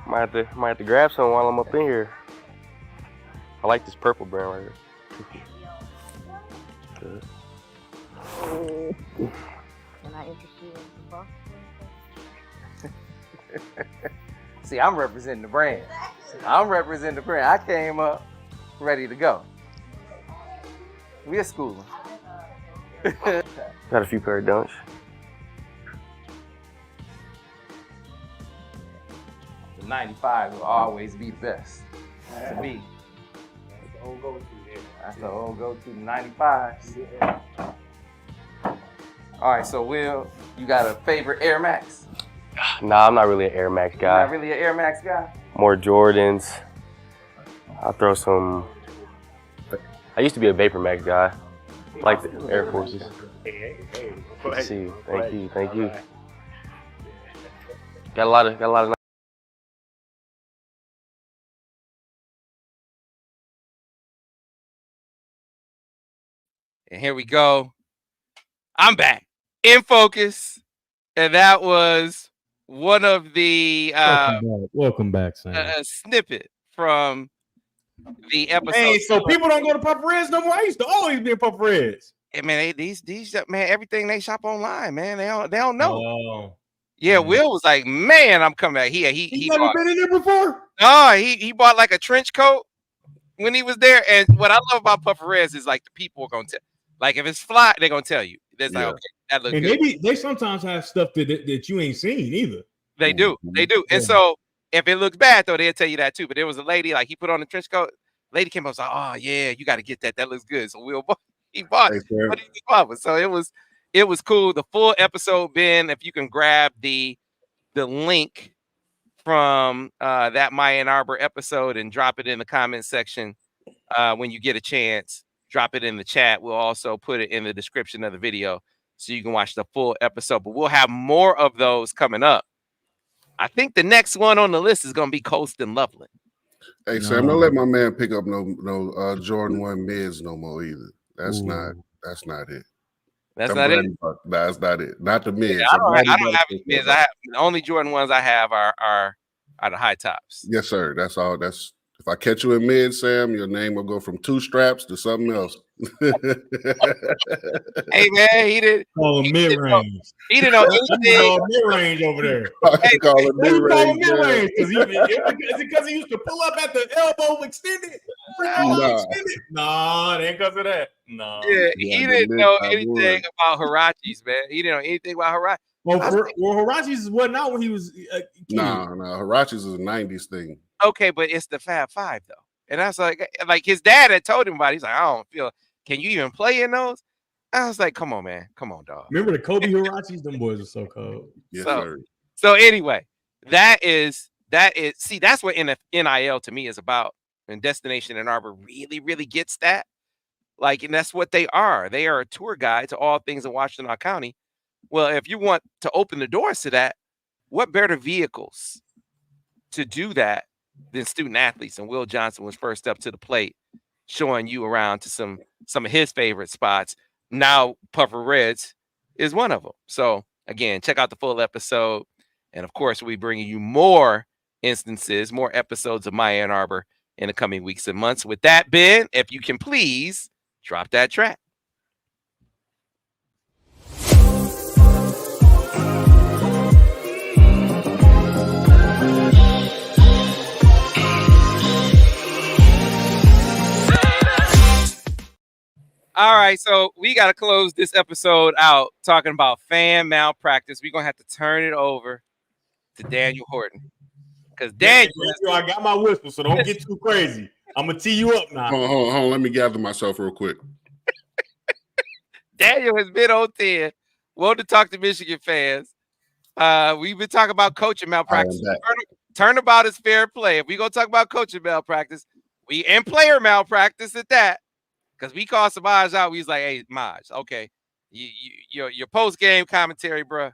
Might have to grab some while I'm up in here. I like this purple brand right here. Can I interest you in some box? See, I'm representing the brand. I came up ready to go. We're schooling. Got a few pair of dunks. The 95 will always be the best to me. That's the old go-to there. That's the old go-to, the 95s. All right, so Will, you got a favorite Air Max? Nah, I'm not really an Air Max guy. You're not really an Air Max guy? More Jordans. I'll throw some. I used to be a Vapor Max guy. Like the Air Forces. Hey. Let's see. Thank you. Got a lot of. And here we go. I'm back in focus, and that was one of the Welcome back, Sam. a snippet from the episode. Hey, so people don't go to Puffer Reds no more. I used to always be in Puffer Reds. Hey, man, these man, everything they shop online, man. They don't know. Oh, Yeah, Will was like, man, I'm coming back here. He never bought, been in there before. no, he bought like a trench coat when he was there. And what I love about Puffer Reds is like the people are gonna tell. Like if it's fly, they're gonna tell you. There's like, okay, that looks And good. they sometimes have stuff that you ain't seen either. They do. And so if it looks bad though, they'll tell you that too. But there was a lady, like he put on the trench coat. Lady came up and was like, oh yeah, you got to get that. That looks good. So Will bought it. So it was cool. The full episode, Ben, if you can grab the link from that My Ann Arbor episode and drop it in the comment section when you get a chance. Drop it in the chat. We'll also put it in the description of the video so you can watch the full episode. But we'll have more of those coming up. I think the next one on the list is going to be Coast and Loveland. Hey, Sam, don't let my man pick up no Jordan 1 mids no more either. That's not it. That's not it. That's not it. Not the mids. Yeah, I don't have any mids. The only Jordan ones I have are the high tops. Yes, sir. That's all. If I catch you in mid, Sam, your name will go from 2 straps to something else. Hey man, he didn't call him mid range. He didn't know anything. Mid range over there. I call it mid range. Is it because he used to pull up at the elbow extended? Nah, it ain't because of that. No. Yeah, he didn't know anything about Hirachis, man. He didn't know anything about Hirachi. Well, Hirachis wasn't out when he was a kid. No, Hirachis is a 90s thing. Okay, but it's the Fab Five though, and I was like his dad had told him about it. He's like, I don't feel. Can you even play in those? I was like, come on, man, come on, dog. Remember the Kobe Hirachis? Them boys are so cold. Yes, sir. So anyway, that is. See, that's what NIL to me is about, and Destination Ann Arbor really gets that. Like, and that's what they are. They are a tour guide to all things in Washtenaw County. Well, if you want to open the doors to that, what better vehicles to do that than student athletes? And Will Johnson was first up to the plate, showing you around to some of his favorite spots. Now Puffer Reds is one of them. So again, check out the full episode. And of course, we'll be bringing you more instances, more episodes of My Ann Arbor in the coming weeks and months. With that, Ben, if you can please drop that track. All right, so we got to close this episode out talking about fan malpractice. We're going to have to turn it over to Daniel Horton. Because Daniel... I got my whistle, so don't get too crazy. I'm going to tee you up now. Hold on. Let me gather myself real quick. Daniel has been on 10. Wanted to talk to Michigan fans. We've been talking about coaching malpractice. Turnabout is fair play. If we're going to talk about coaching malpractice, and player malpractice at that. Because we called Samaj out. We was like, hey, Maj, okay. Your post-game commentary, bro.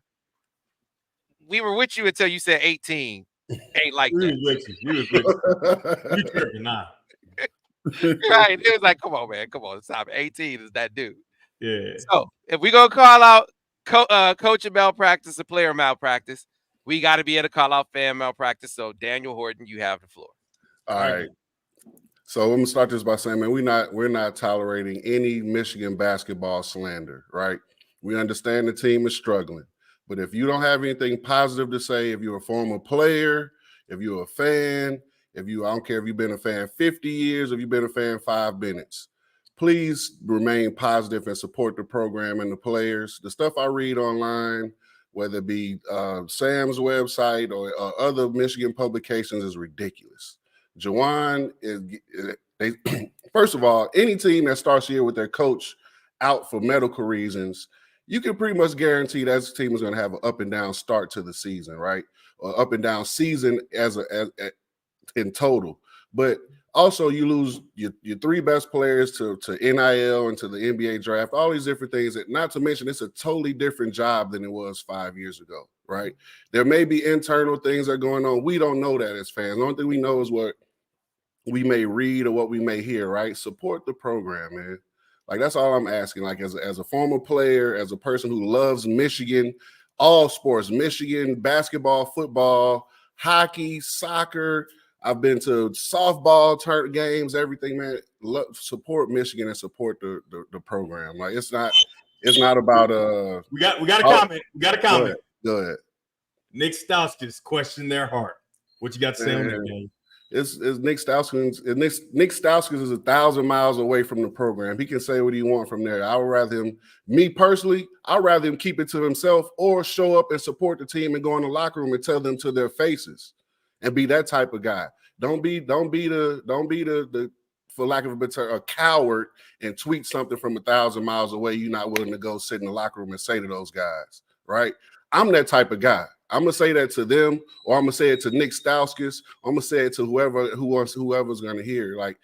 we were with you until you said 18. Ain't like We that. was with you. We was with you. You tripping now. Right. It was like, come on, man. Come on. Stop. 18 is that dude. Yeah. So if we gonna call out coaching malpractice or player malpractice, we got to be able to call out fan malpractice. So Daniel Horton, you have the floor. All right. So I'm gonna start this by saying, man, we're not tolerating any Michigan basketball slander, right? We understand the team is struggling, but if you don't have anything positive to say, if you're a former player, if you're a fan, I don't care if you've been a fan 50 years, if you've been a fan 5 minutes, please remain positive and support the program and the players. The stuff I read online, whether it be Sam's website or other Michigan publications, is ridiculous. Juwan is first of all, any team that starts the year with their coach out for medical reasons, you can pretty much guarantee that team is going to have an up and down start to the season, right? Or up and down season as in total. But also you lose your 3 best players to NIL and to the NBA draft, all these different things. Not to mention, it's a totally different job than it was 5 years ago, right? There may be internal things that are going on. We don't know that as fans. The only thing we know is what we may read or what we may hear, right? Support the program, man. Like, that's all I'm asking. Like, as a former player, as a person who loves Michigan, all sports, Michigan, basketball, football, hockey, soccer, I've been to softball games, everything, man. Support Michigan and support the program. Like, it's not about We got a comment. We got a comment. Go ahead. Nick Stauskas questioned their heart. What you got to say on that game? It's Nick Stauskas. Nick Stauskas is 1,000 miles away from the program. He can say what he wants from there. I would rather him, me personally, I'd rather him keep it to himself or show up and support the team and go in the locker room and tell them to their faces and be that type of guy. Don't be the for lack of a better term, a coward and tweet something from 1,000 miles away. You're not willing to go sit in the locker room and say to those guys, right? I'm that type of guy. I'm gonna say that to them, or I'm gonna say it to Nick Stauskas. I'm gonna say it to whoever's gonna hear. Like,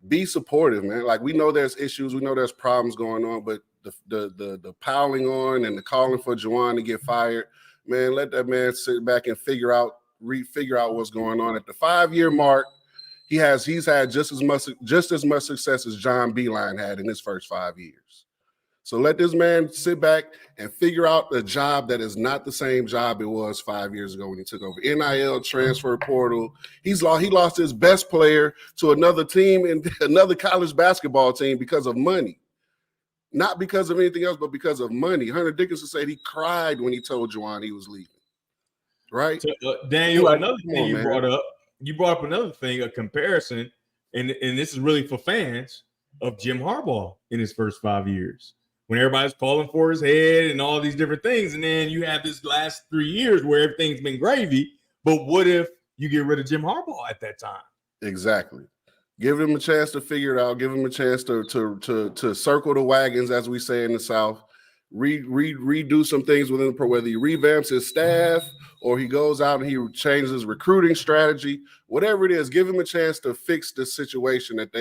be supportive, man. Like, we know there's issues, we know there's problems going on, but the piling on and the calling for Juwan to get fired, man, let that man sit back and figure out what's going on. At the 5-year mark, he's had just as much success as John Beilein had in his first 5 years. So let this man sit back and figure out a job that is not the same job it was 5 years ago when he took over. NIL, transfer portal. He lost his best player to another team and another college basketball team because of money. Not because of anything else, but because of money. Hunter Dickinson said he cried when he told Juwan he was leaving. Right? So, Daniel, another thing you brought up another thing, a comparison, and this is really for fans, of Jim Harbaugh in his first 5 years, when everybody's calling for his head and all these different things. And then you have this last 3 years where everything's been gravy. But what if you get rid of Jim Harbaugh at that time? Exactly. Give him a chance to figure it out. Give him a chance to circle the wagons, as we say in the South. Redo some things within the pro, whether he revamps his staff or he goes out and he changes his recruiting strategy, whatever it is, give him a chance to fix the situation that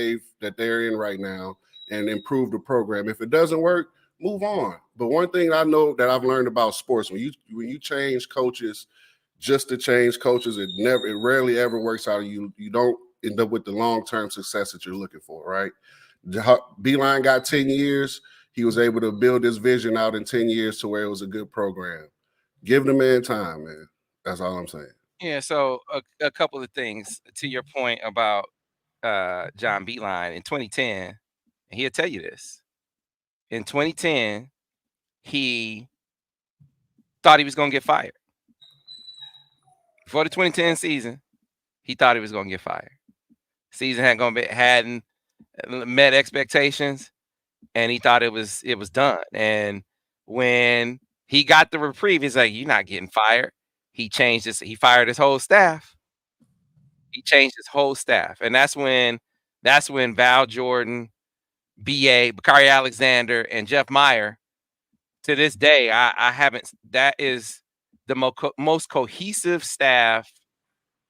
they're in right now and improve the program. If it doesn't work, move on. But one thing I know that I've learned about sports, when you change coaches just to change coaches, it rarely ever works out. You don't end up with the long-term success that you're looking for, right? Beilein got 10 years. He was able to build this vision out in 10 years to where it was a good program. Give the man time, man. That's all I'm saying. Yeah, so a couple of things to your point about John Beilein in 2010. And he'll tell you this. In 2010, he thought he was going to get fired. Before the 2010 season, he thought he was going to get fired. Season hadn't met expectations, and he thought it was done. And when he got the reprieve, he's like, "You're not getting fired." He changed this. He fired his whole staff. He changed his whole staff, and that's when Val Jordan, B.A., Bakari Alexander, and Jeff Meyer. To this day, I haven't. That is the most cohesive staff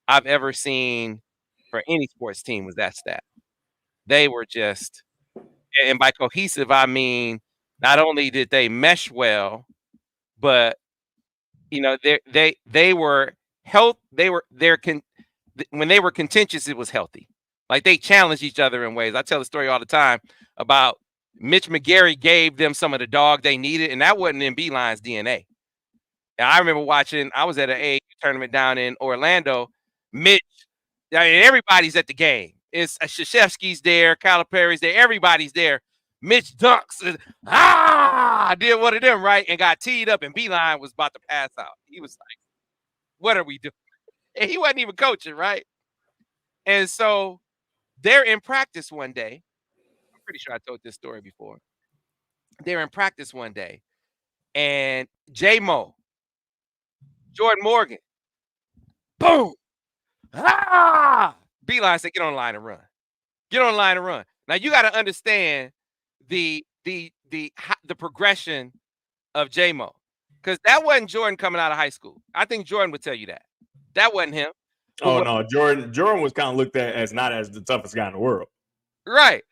I've ever seen for any sports team. Was that staff? They were just, and by cohesive, I mean not only did they mesh well, but you know, they were when they were contentious, it was healthy. Like they challenged each other in ways. I tell the story all the time about Mitch McGary gave them some of the dog they needed, and that wasn't in Beeline's DNA. And I remember watching, I was at an AAU tournament down in Orlando. Mitch, I mean, everybody's at the game. It's Krzyzewski's there, Calipari's there, everybody's there. Mitch dunks, did one of them, right? And got teed up, and Beeline was about to pass out. He was like, what are we doing? And he wasn't even coaching, right? And so they're in practice one day. I'm pretty sure I told this story before. They're in practice one day, and J-Mo, Jordan Morgan, boom, Beeline said, get on the line and run. Get on the line and run. Now you got to understand the progression of J-Mo, because that wasn't Jordan coming out of high school. I think Jordan would tell you that. That wasn't him. Oh, no, Jordan was kind of looked at as not as the toughest guy in the world. Right.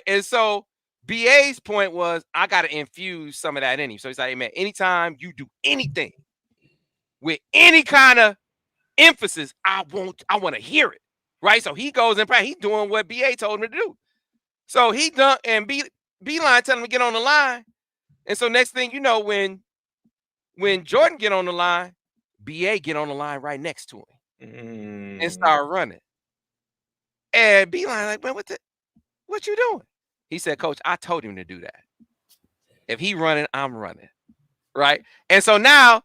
And so BA's point was, I got to infuse some of that in him. So he's like, hey, man, anytime you do anything with any kind of emphasis, I want to hear it. Right. So he goes in practice. He's doing what BA told him to do. So he dunked, and Beeline telling him to get on the line. And so next thing you know, when Jordan get on the line, BA get on the line right next to him and start running. And Beeline like, man, what you doing? He said, Coach, I told him to do that. If he running, I'm running. Right. And so now,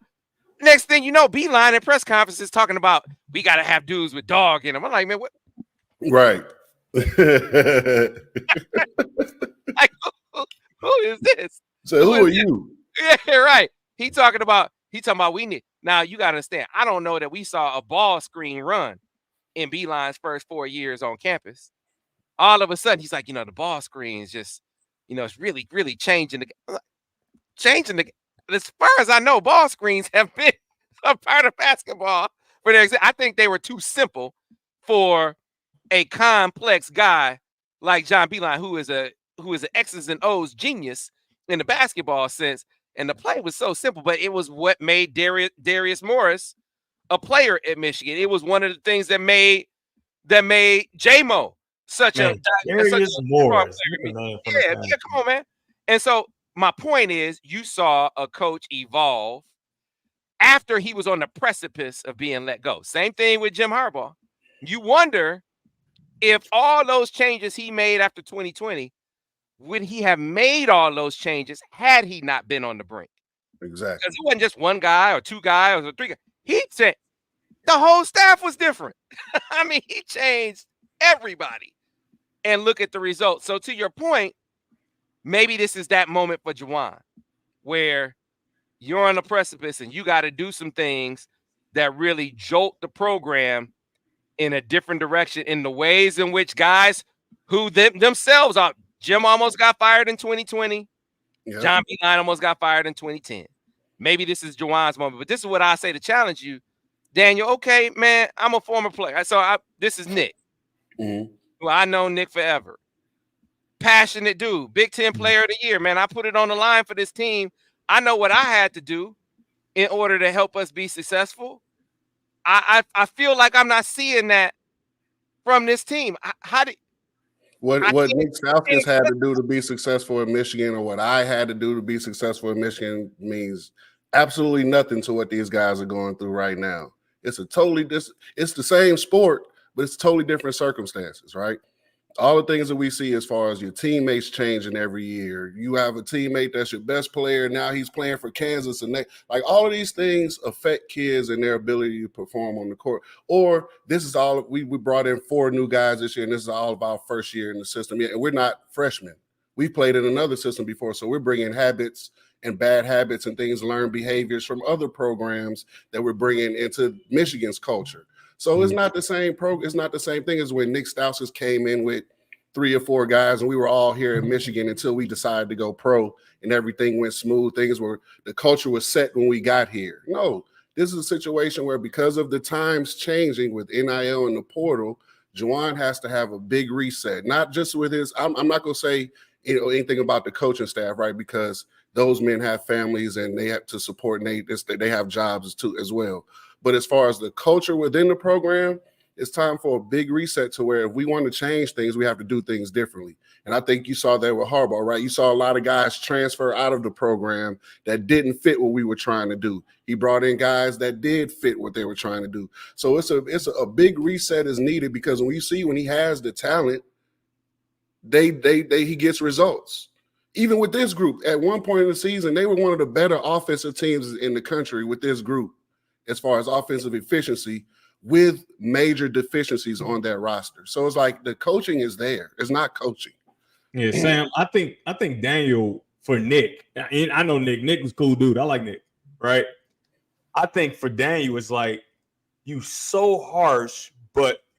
next thing you know, Beeline at press conferences talking about, we got to have dudes with dog in them. I'm like, man, what? Right. Like, who is this? So who are you? Yeah, right. He talking about we need. Now you got to understand, I don't know that we saw a ball screen run in Beeline's first 4 years on campus. All of a sudden, he's like, the ball screen is just, it's really, really changing the. As far as I know, ball screens have been a part of basketball. I think they were too simple for a complex guy like John Beeline, who is an X's and O's genius in the basketball sense. And the play was so simple, but it was what made Darius Morris a player at Michigan. It was one of the things that made J-Mo such a Morris. Yeah, come on, man. And so my point is, you saw a coach evolve after he was on the precipice of being let go. Same thing with Jim Harbaugh. You wonder if all those changes he made after 2020, would he have made all those changes had he not been on the brink? Exactly. Because it wasn't just one guy or two guys or three guys. He said the whole staff was different. I mean, he changed everybody. And look at the results. So to your point, maybe this is that moment for Juwan where you're on the precipice and you got to do some things that really jolt the program in a different direction in the ways in which guys who themselves are. Jim almost got fired in 2020. Yep. John Beeline almost got fired in 2010. Maybe this is Juwan's moment, but this is what I say to challenge you, Daniel. Okay, man, I'm a former player. So this is Nick. Mm-hmm. Well, I know Nick forever. Passionate dude, Big Ten Player of the Year, man. I put it on the line for this team. I know what I had to do in order to help us be successful. I feel like I'm not seeing that from this team. What Nick Stauskas had to do to be successful in Michigan, or what I had to do to be successful in Michigan, means absolutely nothing to what these guys are going through right now. It's the same sport, but it's totally different circumstances, right? All the things that we see as far as your teammates changing every year. You have a teammate that's your best player. Now he's playing for Kansas. And like all of these things affect kids and their ability to perform on the court. Or this is all, we brought in 4 new guys this year, and this is all of our first year in the system. Yeah, and we're not freshmen. We played in another system before. So we're bringing habits and bad habits and things, learned behaviors from other programs that we're bringing into Michigan's culture. So it's not the same it's not the same thing as when Nick Stauskas came in with 3 or 4 guys and we were all here in Michigan until we decided to go pro and everything went smooth. The culture was set when we got here. No, this is a situation where because of the times changing with NIL and the portal, Juwan has to have a big reset, not just with his, I'm not going to say anything about the coaching staff, right? Because those men have families and they have to support, and they have jobs too as well. But as far as the culture within the program, it's time for a big reset to where if we want to change things, we have to do things differently. And I think you saw that with Harbaugh, right? You saw a lot of guys transfer out of the program that didn't fit what we were trying to do. He brought in guys that did fit what they were trying to do. So it's a big reset is needed, because when he has the talent, he gets results. Even with this group, at one point in the season, they were one of the better offensive teams in the country with this group as far as offensive efficiency, with major deficiencies on that roster. So it's like the coaching is there. It's not coaching. Yeah, Sam, I think Daniel for Nick, and I know Nick was a cool dude. I like Nick, right? I think for Daniel, it's like you so harsh,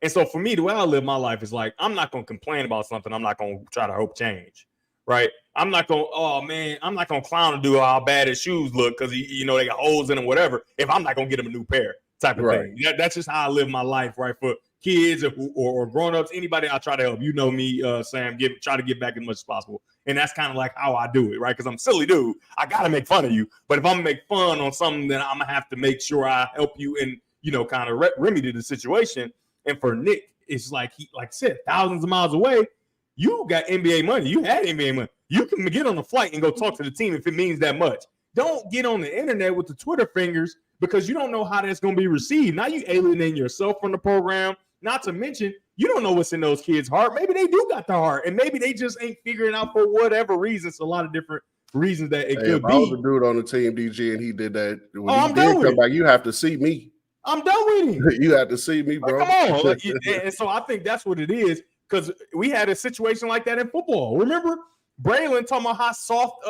and so for me, the way I live my life is like, I'm not going to complain about something I'm not going to try to hope change, right? I'm not going to clown and do how bad his shoes look because, they got holes in them, whatever, if I'm not going to get him a new pair type of thing. That's just how I live my life, right? For kids or grown-ups, anybody I try to help. You know me, Sam, try to get back as much as possible. And that's kind of like how I do it, right? Because I'm a silly dude. I got to make fun of you. But if I'm going to make fun on something, then I'm going to have to make sure I help you and, kind of remedy the situation. And for Nick, it's like like I said, thousands of miles away. You got NBA money. You had NBA money. You can get on a flight and go talk to the team if it means that much. Don't get on the internet with the Twitter fingers because you don't know how that's going to be received. Now you alienating yourself from the program. Not to mention, you don't know what's in those kids' heart. Maybe they do got the heart, and maybe they just ain't figuring out for whatever reasons. A lot of different reasons that it could be. I was a dude on the team, DG, and he did that. When I'm done with it. Back, you have to see me. I'm done with him. You have to see me, bro. Come on. And so I think that's what it is, because we had a situation like that in football. Remember Braylon talking about how soft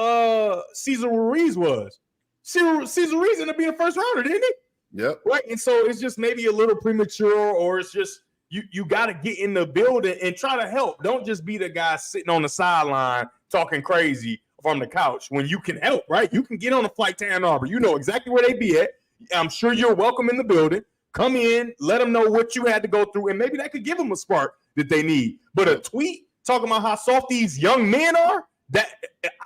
Cesar Ruiz was. Cesar Ruiz ended up being a first rounder, didn't he? Yep. Right. And so it's just maybe a little premature, or it's just you got to get in the building and try to help. Don't just be the guy sitting on the sideline talking crazy from the couch when you can help, right? You can get on a flight to Ann Arbor. You know exactly where they be at. I'm sure you're welcome in the building. Come in, let them know what you had to go through, and maybe that could give them a spark that they need. But a tweet talking about how soft these young men are, that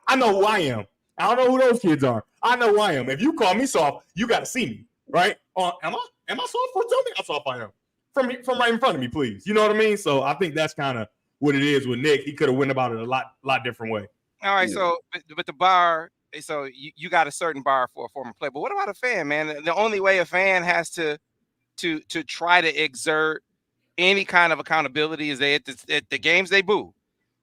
I know who I am. I don't know who those kids are. I know who I am. If you call me soft, you got to see me, right? Am I soft? Tell me how soft I am. From right in front of me, please. You know what I mean? So I think that's kind of what it is with Nick. He could have went about it a lot different way. All right, so but the bar, so you got a certain bar for a former player. But what about a fan, man? The only way a fan has to try to exert any kind of accountability is at the games they boo.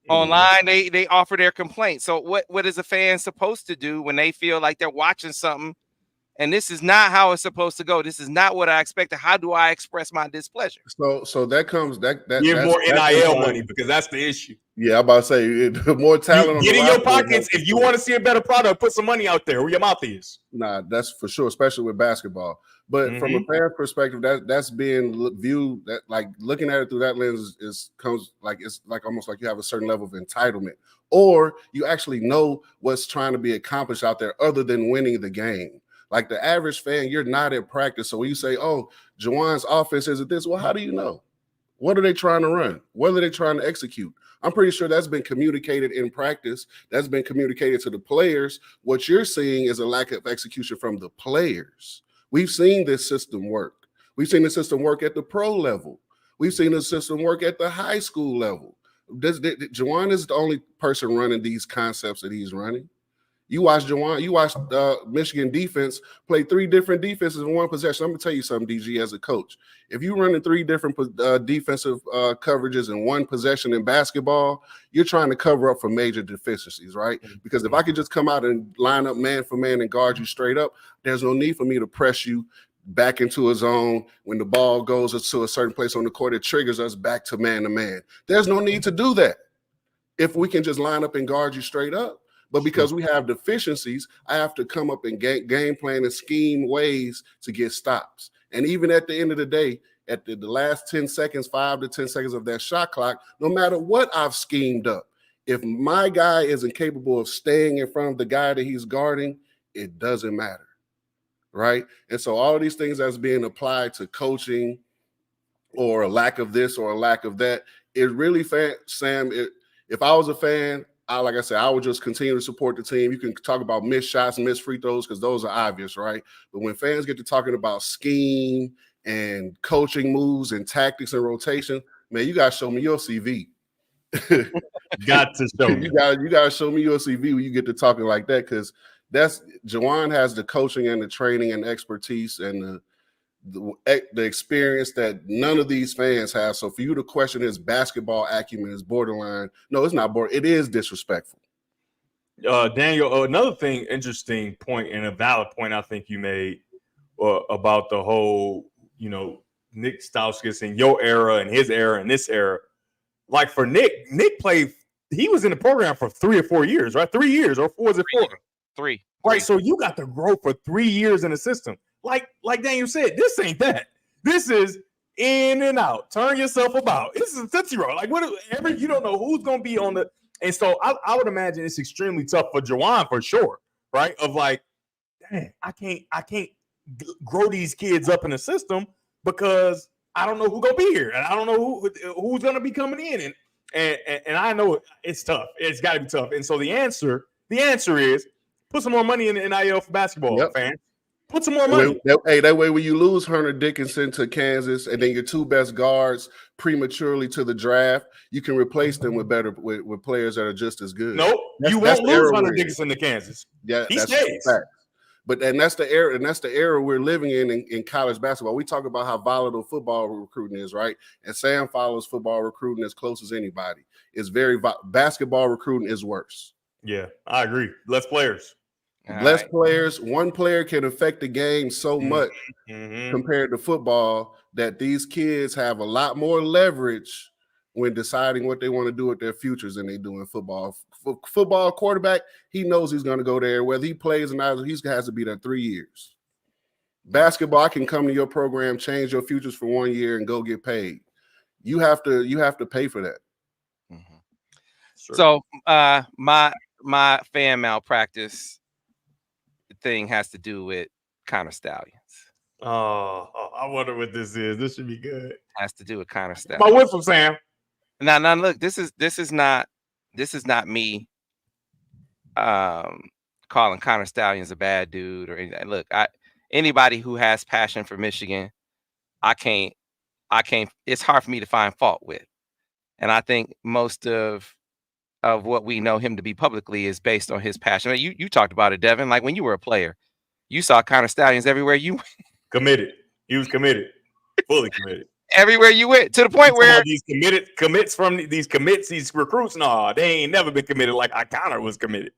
Online, they offer their complaint. So what is a fan supposed to do when they feel like they're watching something and this is not how it's supposed to go? This is not what I expected. How do I express my displeasure? So that comes that give more NIL money, because that's the issue. Yeah, I'm about to say more talent. Get in your pockets. If you want to see a better product, put some money out there where your mouth is. Nah, that's for sure, especially with basketball. But from a fan perspective, that's being viewed, that like looking at it through that lens it's like almost like you have a certain level of entitlement, or you actually know what's trying to be accomplished out there other than winning the game. Like the average fan, you're not at practice. So when you say, oh, Juwan's offense isn't this, well, how do you know? What are they trying to run? What are they trying to execute? I'm pretty sure that's been communicated in practice. That's been communicated to the players. What you're seeing is a lack of execution from the players. We've seen this system work. We've seen the system work at the pro level. We've seen the system work at the high school level. Juwan is the only person running these concepts that he's running. You watch Juwan, you watch Michigan defense play 3 different defenses in one possession. I'm going to tell you something, DG, as a coach. If you're running 3 different defensive coverages in one possession in basketball, you're trying to cover up for major deficiencies, right? Because if I could just come out and line up man for man and guard you straight up, there's no need for me to press you back into a zone. When the ball goes to a certain place on the court, it triggers us back to man. There's no need to do that if we can just line up and guard you straight up. But because we have deficiencies, I have to come up and game plan and scheme ways to get stops. And even at the end of the day, at the last 10 seconds, 5 to 10 seconds of that shot clock, no matter what I've schemed up, if my guy isn't capable of staying in front of the guy that he's guarding, it doesn't matter, right? And so all of these things that's being applied to coaching or a lack of this or a lack of that, it really, Sam, if I was a fan, like I said, I would just continue to support the team. You can talk about missed shots and missed free throws because those are obvious, right? But when fans get to talking about scheme and coaching moves and tactics and rotation, man, you got to show me your CV. Got to show me. You got to show me your CV when you get to talking like that, because Juwan has the coaching and the training and expertise and the experience that none of these fans have. So for you to question his basketball acumen is borderline. No, it's not borderline. It is disrespectful. Daniel, another thing, interesting point and a valid point I think you made about the whole, Nick Stauskas in your era and his era and this era. Like for Nick played, he was in the program for 3 or 4 years, right? 3 years, or was it 4? 3. Right, so you got to grow for 3 years in the system. Like Daniel said, this ain't that. This is in and out. Turn yourself about. This is a Tootsie Roll. Like you don't know who's going to be on the. And so I would imagine it's extremely tough for Juwan for sure, right? Of like, dang, I can't grow these kids up in the system because I don't know who's gonna be here, and I don't know who's gonna be coming in, and I know it's tough. It's got to be tough. And so the answer is put some more money in the NIL for basketball, fans. Put some more money. That way when you lose Hunter Dickinson to Kansas and then your 2 best guards prematurely to the draft, you can replace them with with players that are just as good. Nope, you won't lose Hunter Dickinson to Kansas. Yeah, he stays. But that's the era we're living in college basketball. We talk about how volatile football recruiting is, right? And Sam follows football recruiting as close as anybody. It's basketball recruiting is worse. Yeah, I agree. Less players. Less players. One player can affect the game so much compared to football that these kids have a lot more leverage when deciding what they want to do with their futures than they do in football. Football quarterback, he knows he's going to go there. Whether he plays or not, he has to be there 3 years. Basketball, I can come to your program, change your futures for 1 year, and go get paid. You have to pay for that. Mm-hmm. Sure. So my fan malpractice thing has to do with Connor Stallions. Oh, I wonder what this is. This should be good. Has to do with Connor Stallions. My whistle, Sam. Now look, this is not me calling Connor Stallions a bad dude or anything. Look, anybody who has passion for Michigan, I can't it's hard for me to find fault with. And I think most of what we know him to be publicly is based on his passion. I mean, you talked about it, Devin. Like when you were a player, you saw Connor Stallions everywhere you went. Committed. He was committed. Fully committed. Everywhere you went, to the point where these these recruits, no, they ain't never been committed like Connor was committed.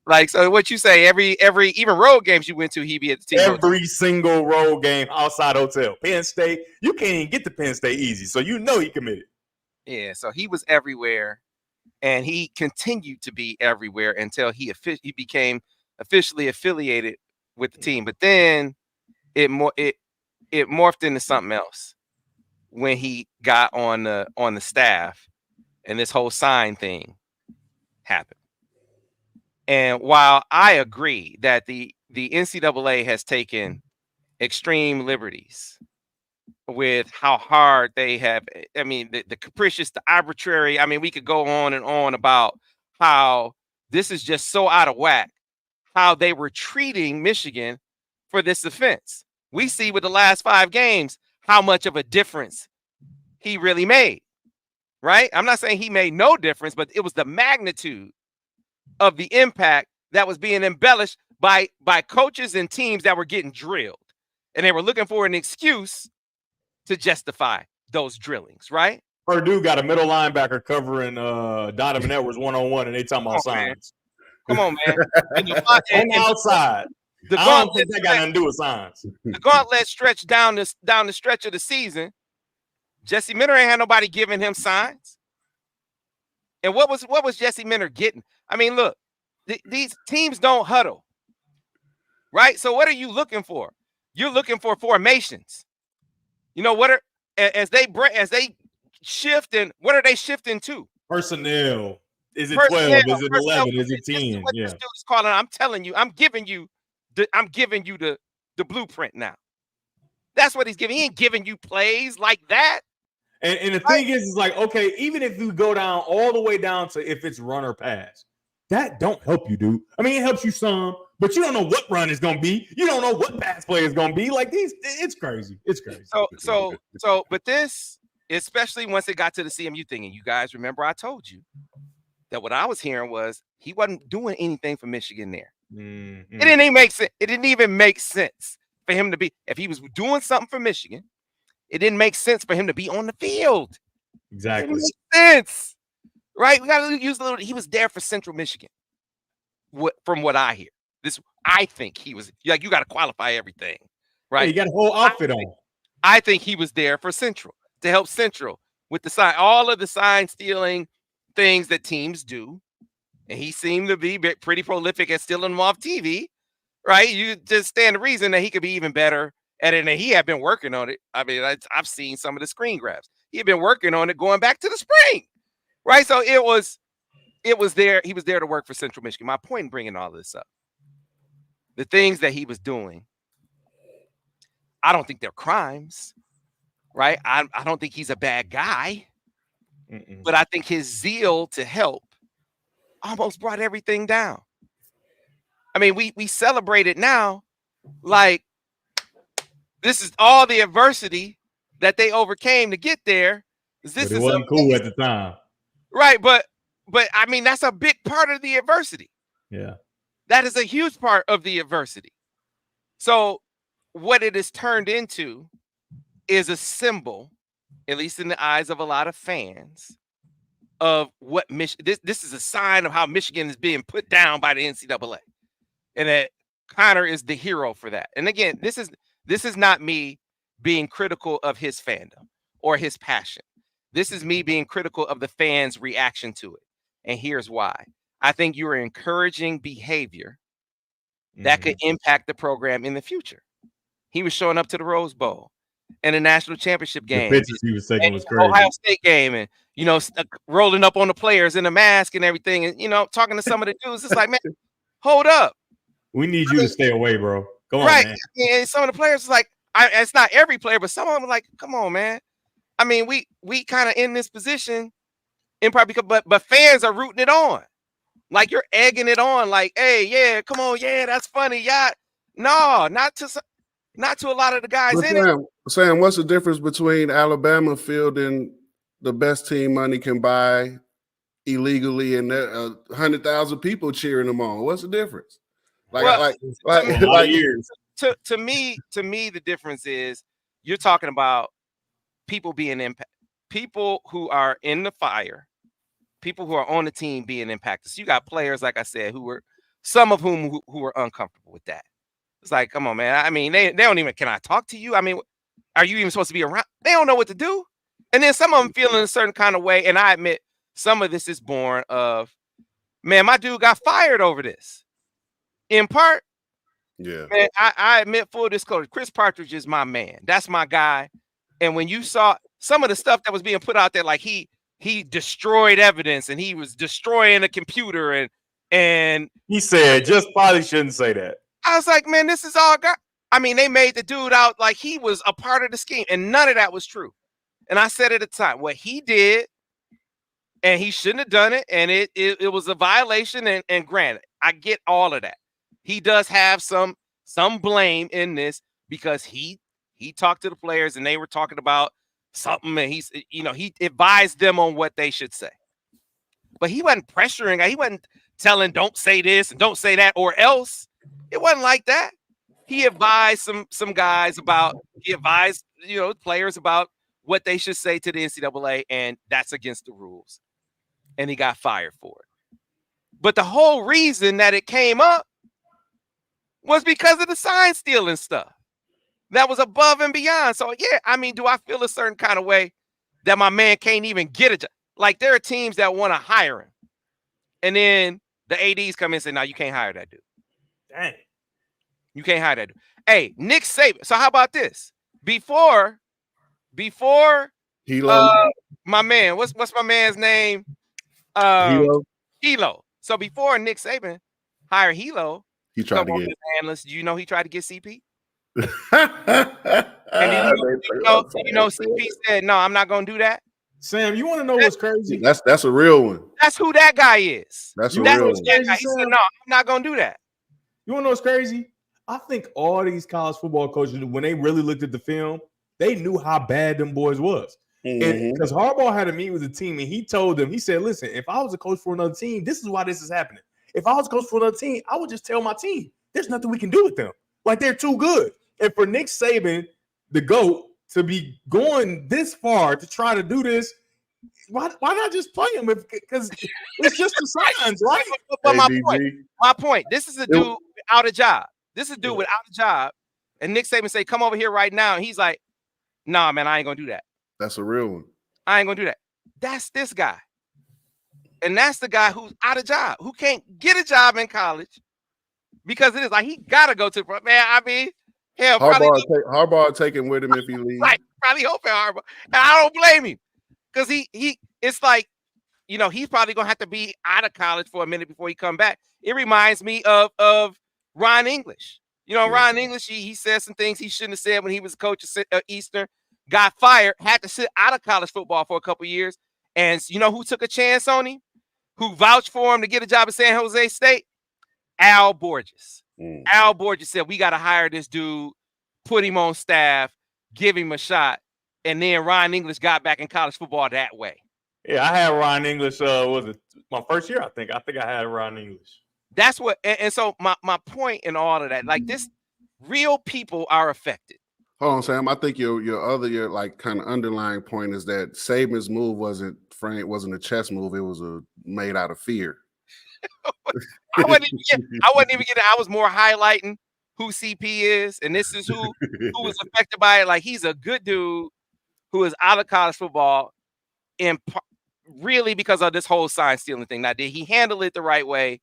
Like, so what you say, every even road games you went to, he be at the team. Every single road game outside hotel. Penn State, you can't even get to Penn State easy, so you know he committed. Yeah, so he was everywhere, and he continued to be everywhere until he became officially affiliated with the team. But then it morphed into something else when he got on the staff, and this whole sign thing happened. And while I agree that the NCAA has taken extreme liberties with how hard they have, I mean, the capricious, the arbitrary, I mean, we could go on and on about how this is just so out of whack, how they were treating Michigan for this offense. We see with the last 5 games how much of a difference he really made, right? I'm not saying he made no difference, but it was the magnitude of the impact that was being embellished by coaches and teams that were getting drilled. And they were looking for an excuse to justify those drillings, right? Purdue got a middle linebacker covering Donovan Edwards one-on-one, and they talking about signs. Come on, man. And outside. I don't think that got nothing to do with signs. The gauntlet stretched down the stretch of the season. Jesse Minter ain't had nobody giving him signs. And what was Jesse Minter getting? I mean, look, these teams don't huddle, right? So what are you looking for? You're looking for formations. You know what as they shift, and what are they shifting to? Personnel. Is it 12? Is it 11? Is it 10? Yeah. This dude's calling. I'm telling you, I'm giving you the blueprint now. That's what he's giving. He ain't giving you plays like that. And the thing is like, okay, even if you go down all the way down to if it's run or pass, that don't help you, dude. I mean, it helps you some, but you don't know what run is going to be. You don't know what pass play is going to be. Like it's crazy. It's crazy. But this, especially once it got to the CMU thing, and you guys remember I told you that what I was hearing was he wasn't doing anything for Michigan there. Mm-hmm. It didn't even make sense. It didn't even make sense for him to be, if he was doing something for Michigan, it didn't make sense for him to be on the field. Exactly. It didn't make sense. Right? We got to use a little. He was there for Central Michigan. From what I hear, I think he was like, you got to qualify everything, right? Yeah, you got a whole outfit on. I think he was there for Central to help Central with the sign, all of the sign stealing things that teams do, and he seemed to be pretty prolific at stealing them off TV, right? You just stand the reason that he could be even better at it, and he had been working on it. I mean, I've seen some of the screen grabs. He had been working on it going back to the spring, right? So it was there. He was there to work for Central Michigan. My point in bringing all this up, the things that he was doing, I don't think they're crimes, right? I don't think he's a bad guy, but I think his zeal to help almost brought everything down. I mean, we celebrate it now like this is all the adversity that they overcame to get there. But it wasn't cool at the time. Right, but I mean, that's a big part of the adversity. Yeah. That is a huge part of the adversity. So what it has turned into is a symbol, at least in the eyes of a lot of fans, of what this is a sign of how Michigan is being put down by the NCAA. And that Connor is the hero for that. And again, this is not me being critical of his fandom or his passion. This is me being critical of the fans' reaction to it. And here's why. I think you are encouraging behavior that could impact the program in the future. He was showing up to the Rose Bowl and the national championship game. The pictures he was taking was crazy. Ohio State game, and rolling up on the players in a mask and everything, and talking to some of the dudes. It's like, man, hold up. We need you to stay away, bro. Come on, right? Man. And some of the players is like, it's not every player, but some of them are like, come on, man. I mean, we kind of in this position, in part because, but fans are rooting it on. Like you're egging it on, like, hey, yeah, come on, yeah, that's funny, yeah. No, not to a lot of the guys in it. Sam, what's the difference between Alabama fielding the best team money can buy illegally and 100,000 people cheering them on? What's the difference? Years. To me, the difference is you're talking about people being impacted, people who are in the fire, people who are on the team being impacted. So you got players, like I said, some of whom were uncomfortable with that. It's like, come on, man. I mean, they don't even, can I talk to you? I mean, are you even supposed to be around? They don't know what to do. And then some of them feeling a certain kind of way. And I admit some of this is born of, man, my dude got fired over this. In part, yeah. Man, I admit, full disclosure, Chris Partridge is my man. That's my guy. And when you saw some of the stuff that was being put out there, like he destroyed evidence and he was destroying a computer and he said, just probably shouldn't say that. I was like, man, this is all God. I mean, they made the dude out like he was a part of the scheme, and none of that was true. And I said at the time, what he did, and he shouldn't have done it, and it was a violation. And granted, I get all of that. He does have some blame in this because he talked to the players and they were talking about something, and he advised them on what they should say. But he wasn't pressuring. He wasn't telling, don't say this and don't say that or else. It wasn't like that. He advised some guys about, players about what they should say to the NCAA, and that's against the rules. And he got fired for it. But the whole reason that it came up was because of the sign stealing stuff. That was above and beyond. So, yeah, I mean, do I feel a certain kind of way that my man can't even get a job? Like, there are teams that want to hire him. And then the ADs come in and say, no, you can't hire that dude. Dang. You can't hire that dude. Hey, Nick Saban. So how about this? Before Hilo. My man, what's my man's name? Hilo. So before Nick Saban hired Hilo, he tried to get analyst. Do you know he tried to get CP? And CP said, "No, I'm not gonna do that." Sam, you want to know what's crazy? That's a real one. That's who that guy is. That's a You know real what's one. crazy, He said, Sam? "No, I'm not gonna do that." You want to know what's crazy? I think all these college football coaches, when they really looked at the film, they knew how bad them boys was. Mhm. Because Harbaugh had a meeting with the team, and he told them, he said, listen, if I was a coach for another team, this is why this is happening. If I was a coach for another team, I would just tell my team, there's nothing we can do with them. Like, they're too good. And for Nick Saban, the GOAT, to be going this far to try to do this, why not just play him? Because it's just the signs, right? But my ADG. point, this is a dude without a job. This is a dude without a job. And Nick Saban say, "Come over here right now." And he's like, "Nah, man, I ain't gonna do that. That's a real one. I ain't gonna do that." That's this guy. And that's the guy who's out of job, who can't get a job in college because it is like he gotta go to the front. Man, I mean, hell, Harbaugh taking with him if he leaves. right, probably hoping Harbaugh. And I don't blame him. Because it's like, he's probably gonna have to be out of college for a minute before he come back. It reminds me of Ron English. Ron English, he said some things he shouldn't have said when he was a coach of Eastern, got fired, had to sit out of college football for a couple years. And you know who took a chance on him? Who vouched for him to get a job at San Jose State? Al Borges. Al Borges said, we got to hire this dude, put him on staff, give him a shot. And then Ron English got back in college football that way. Yeah, I had Ron English. Was it my first year? I think I had Ron English. That's what. And so my point in all of that, like this, real people are affected. Hold on, Sam. I think your like kind of underlying point is that Saban's move wasn't a chess move. It was made out of fear. I wasn't even getting. I was more highlighting who CP is, and this is who was affected by it. Like, he's a good dude who is out of college football, really because of this whole sign stealing thing. Now, did he handle it the right way?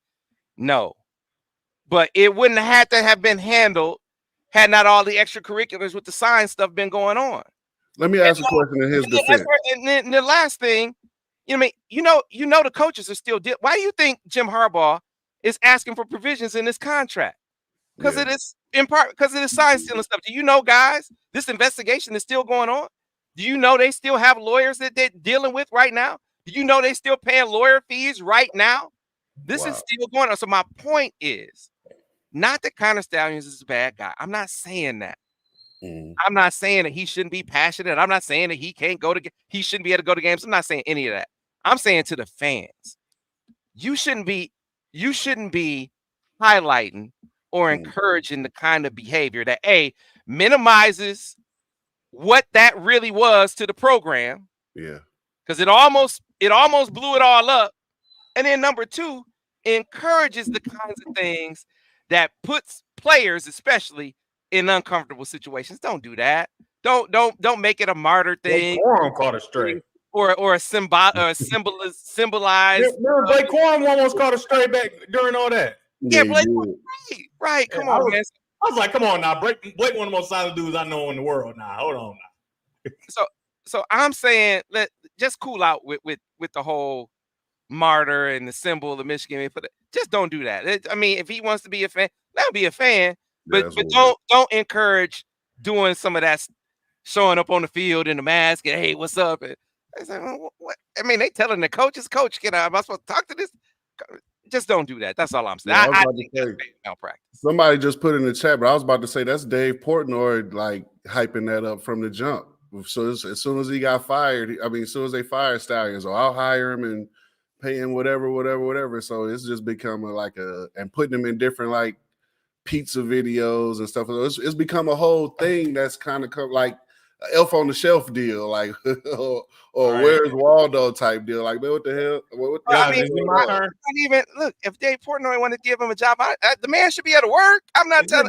No, but it wouldn't have had to have been handled had not all the extracurriculars with the sign stuff been going on. Let me ask a question in his defense. And then the last thing, the coaches are still. Why do you think Jim Harbaugh is asking for provisions in this contract? Because it is in part because of the sign stealing stuff. Do you know, guys, this investigation is still going on? Do you know they still have lawyers that they're dealing with right now? Do you know they still paying lawyer fees right now? This is still going on. So my point is not that Connor Stallions is a bad guy. I'm not saying that. I'm not saying that he shouldn't be passionate. I'm not saying that he shouldn't be able to go to games. I'm not saying any of that. I'm saying to the fans, you shouldn't be highlighting or encouraging the kind of behavior that minimizes what that really was to the program. Yeah. Because it almost blew it all up. And then number two, encourages the kinds of things that puts players, especially, in uncomfortable situations. Don't do that. Don't make it a martyr thing. Quorum caught a stray. Or a symbolize. Remember Blake Quorum almost caught a stray back during all that. Yeah, Blake. Right. Come on, man. I was like, come on now. Blake, one of the most solid dudes I know in the world now. Hold on now. So I'm saying, just cool out with the whole martyr and the symbol of Michigan. Just don't do that. I mean, if he wants to be a fan, let him be a fan. But don't encourage doing some of that, showing up on the field in the mask and, hey, what's up? And I said, what? I mean, they telling the coach, am I supposed to talk to this? Just don't do that. That's all I'm saying. Yeah, I think that's malpractice. Somebody just put in the chat, but I was about to say that's Dave Portnoy like hyping that up from the jump. So as soon as he got fired, as soon as they fired Stallions, I'll hire him and pay him whatever. So it's just becoming and putting him in different like pizza videos and stuff. It's become a whole thing that's kind of like Elf on the Shelf deal, like or right. Where's Waldo type deal. Like, man, what the hell? Look, if Dave Portnoy wanted to give him a job, the man should be able to work. I'm not saying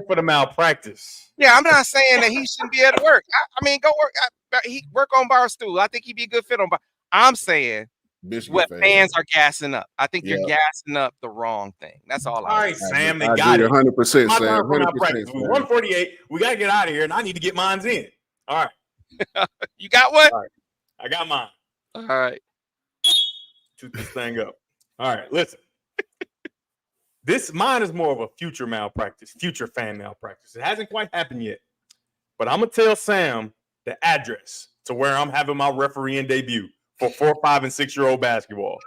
for the malpractice. Yeah, I'm not saying that he shouldn't be able to work. I mean, go work. He work on Barstool. I think he'd be a good fit on Bar. I'm saying Michigan fans are gassing up. I think you're gassing up the wrong thing. That's all. All right, Sam, they got it. 100%, Sam. 100%. 148. We gotta get out of here, and I need to get mine in. All right. You got one? All right. I got mine. All right. Shoot this thing up. All right, listen. Mine is more of a future malpractice, future fan malpractice. It hasn't quite happened yet. but I'm gonna tell Sam the address to where I'm having my refereeing debut for 4, 5, and 6-year-old basketball.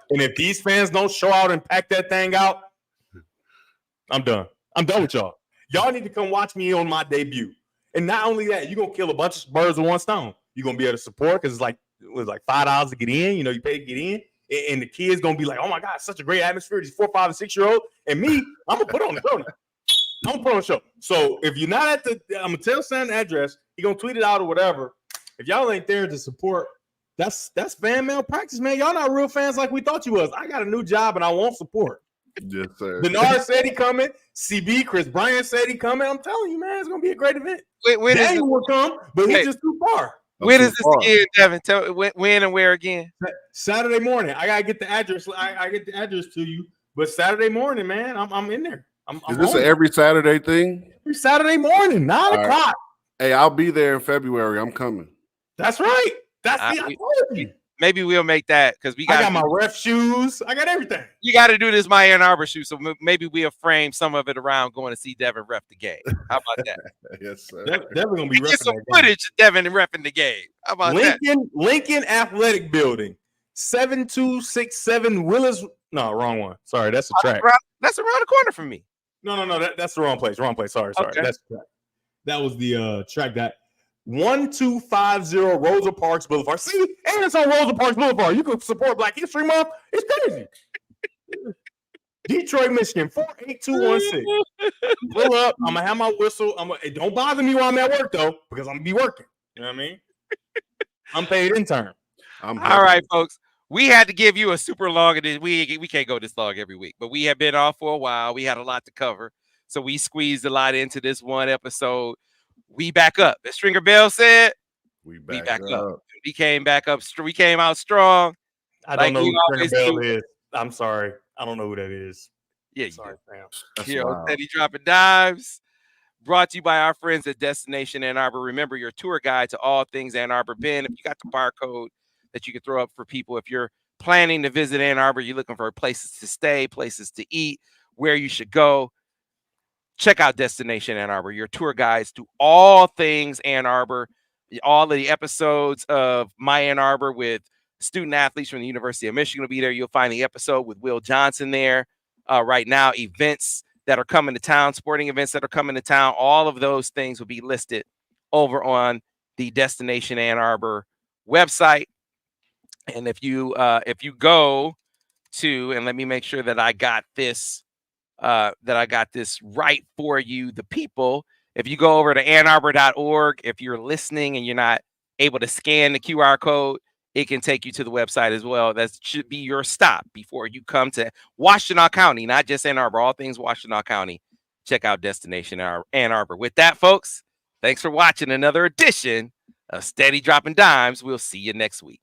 And if these fans don't show out and pack that thing out, I'm done. I'm done with y'all. Y'all need to come watch me on my debut. And not only that, you're gonna kill a bunch of birds with one stone. You're gonna be able to support because it was like $5 to get in. You know, you pay to get in, and the kids gonna be like, "Oh my God, such a great atmosphere." These 4, 5, and 6-year-old, and me, I'm gonna put on the show now. I'm gonna put on the show. So if you're not at the, I'm gonna tell Sam the address. He gonna tweet it out or whatever. If y'all ain't there to support, that's fan malpractice, man. Y'all not real fans like we thought you was. I got a new job and I want support. Yes, sir. Bernard said he coming. CB, Chris Bryant said he coming. I'm telling you, man, it's gonna be a great event. When Daniel will come, but he's just too far. When is this again, Devin? Tell when and where again? Saturday morning. I gotta get the address. I get the address to you. But Saturday morning, man, I'm in there. Is this an every Saturday thing? Every Saturday morning, 9 o'clock. Hey, I'll be there in February. I'm coming. That's right. I told you. Maybe we'll make that because I got my ref shoes. I got everything. You got to do this my Ann Arbor shoe, so maybe we'll frame some of it around going to see Devin ref the game. How about that? Yes, sir. Devin gonna be get some footage of Devin refing the game. How about that? Lincoln Athletic Building, 7267 Willis. No, wrong one. Sorry, that's the track. That's around the corner from me. No, that's the wrong place. Wrong place. Sorry. Okay. That's the track. That was the track that 1250 Rosa Parks Boulevard. See, and it's on Rosa Parks Boulevard. You can support Black History Month. It's crazy. Detroit, Michigan, 48216. Pull up. I'm gonna have my whistle. Don't bother me while I'm at work though, because I'm gonna be working. You know what I mean? I'm paid intern. All right, folks. We had to give you a super long edition. We can't go this long every week, but we have been off for a while. We had a lot to cover, so we squeezed a lot into this one episode. We back up. As Stringer Bell said, we back up. We came back up. We came out strong. I don't know who Stringer Bell is. I'm sorry. I don't know who that is. Yeah, sorry, Sam. Here on Steady Dropping Dimes. Brought to you by our friends at Destination Ann Arbor. Remember, your tour guide to all things Ann Arbor. Ben, if you got the barcode that you can throw up for people, if you're planning to visit Ann Arbor, you're looking for places to stay, places to eat, where you should go, check out Destination Ann Arbor, your tour guides to all things Ann Arbor. All of the episodes of My Ann Arbor with student athletes from the University of Michigan will be there. You'll find the episode with Will Johnson there. Right now, events that are coming to town, sporting events that are coming to town, all of those things will be listed over on the Destination Ann Arbor website. And if you go to, and let me make sure that I got this right for you, the people. If you go over to annarbor.org, if you're listening and you're not able to scan the QR code, it can take you to the website as well. That should be your stop before you come to Washtenaw County, not just Ann Arbor, all things Washtenaw County. Check out Destination Ann Arbor. With that, folks, thanks for watching another edition of Steady Dropping Dimes. We'll see you next week.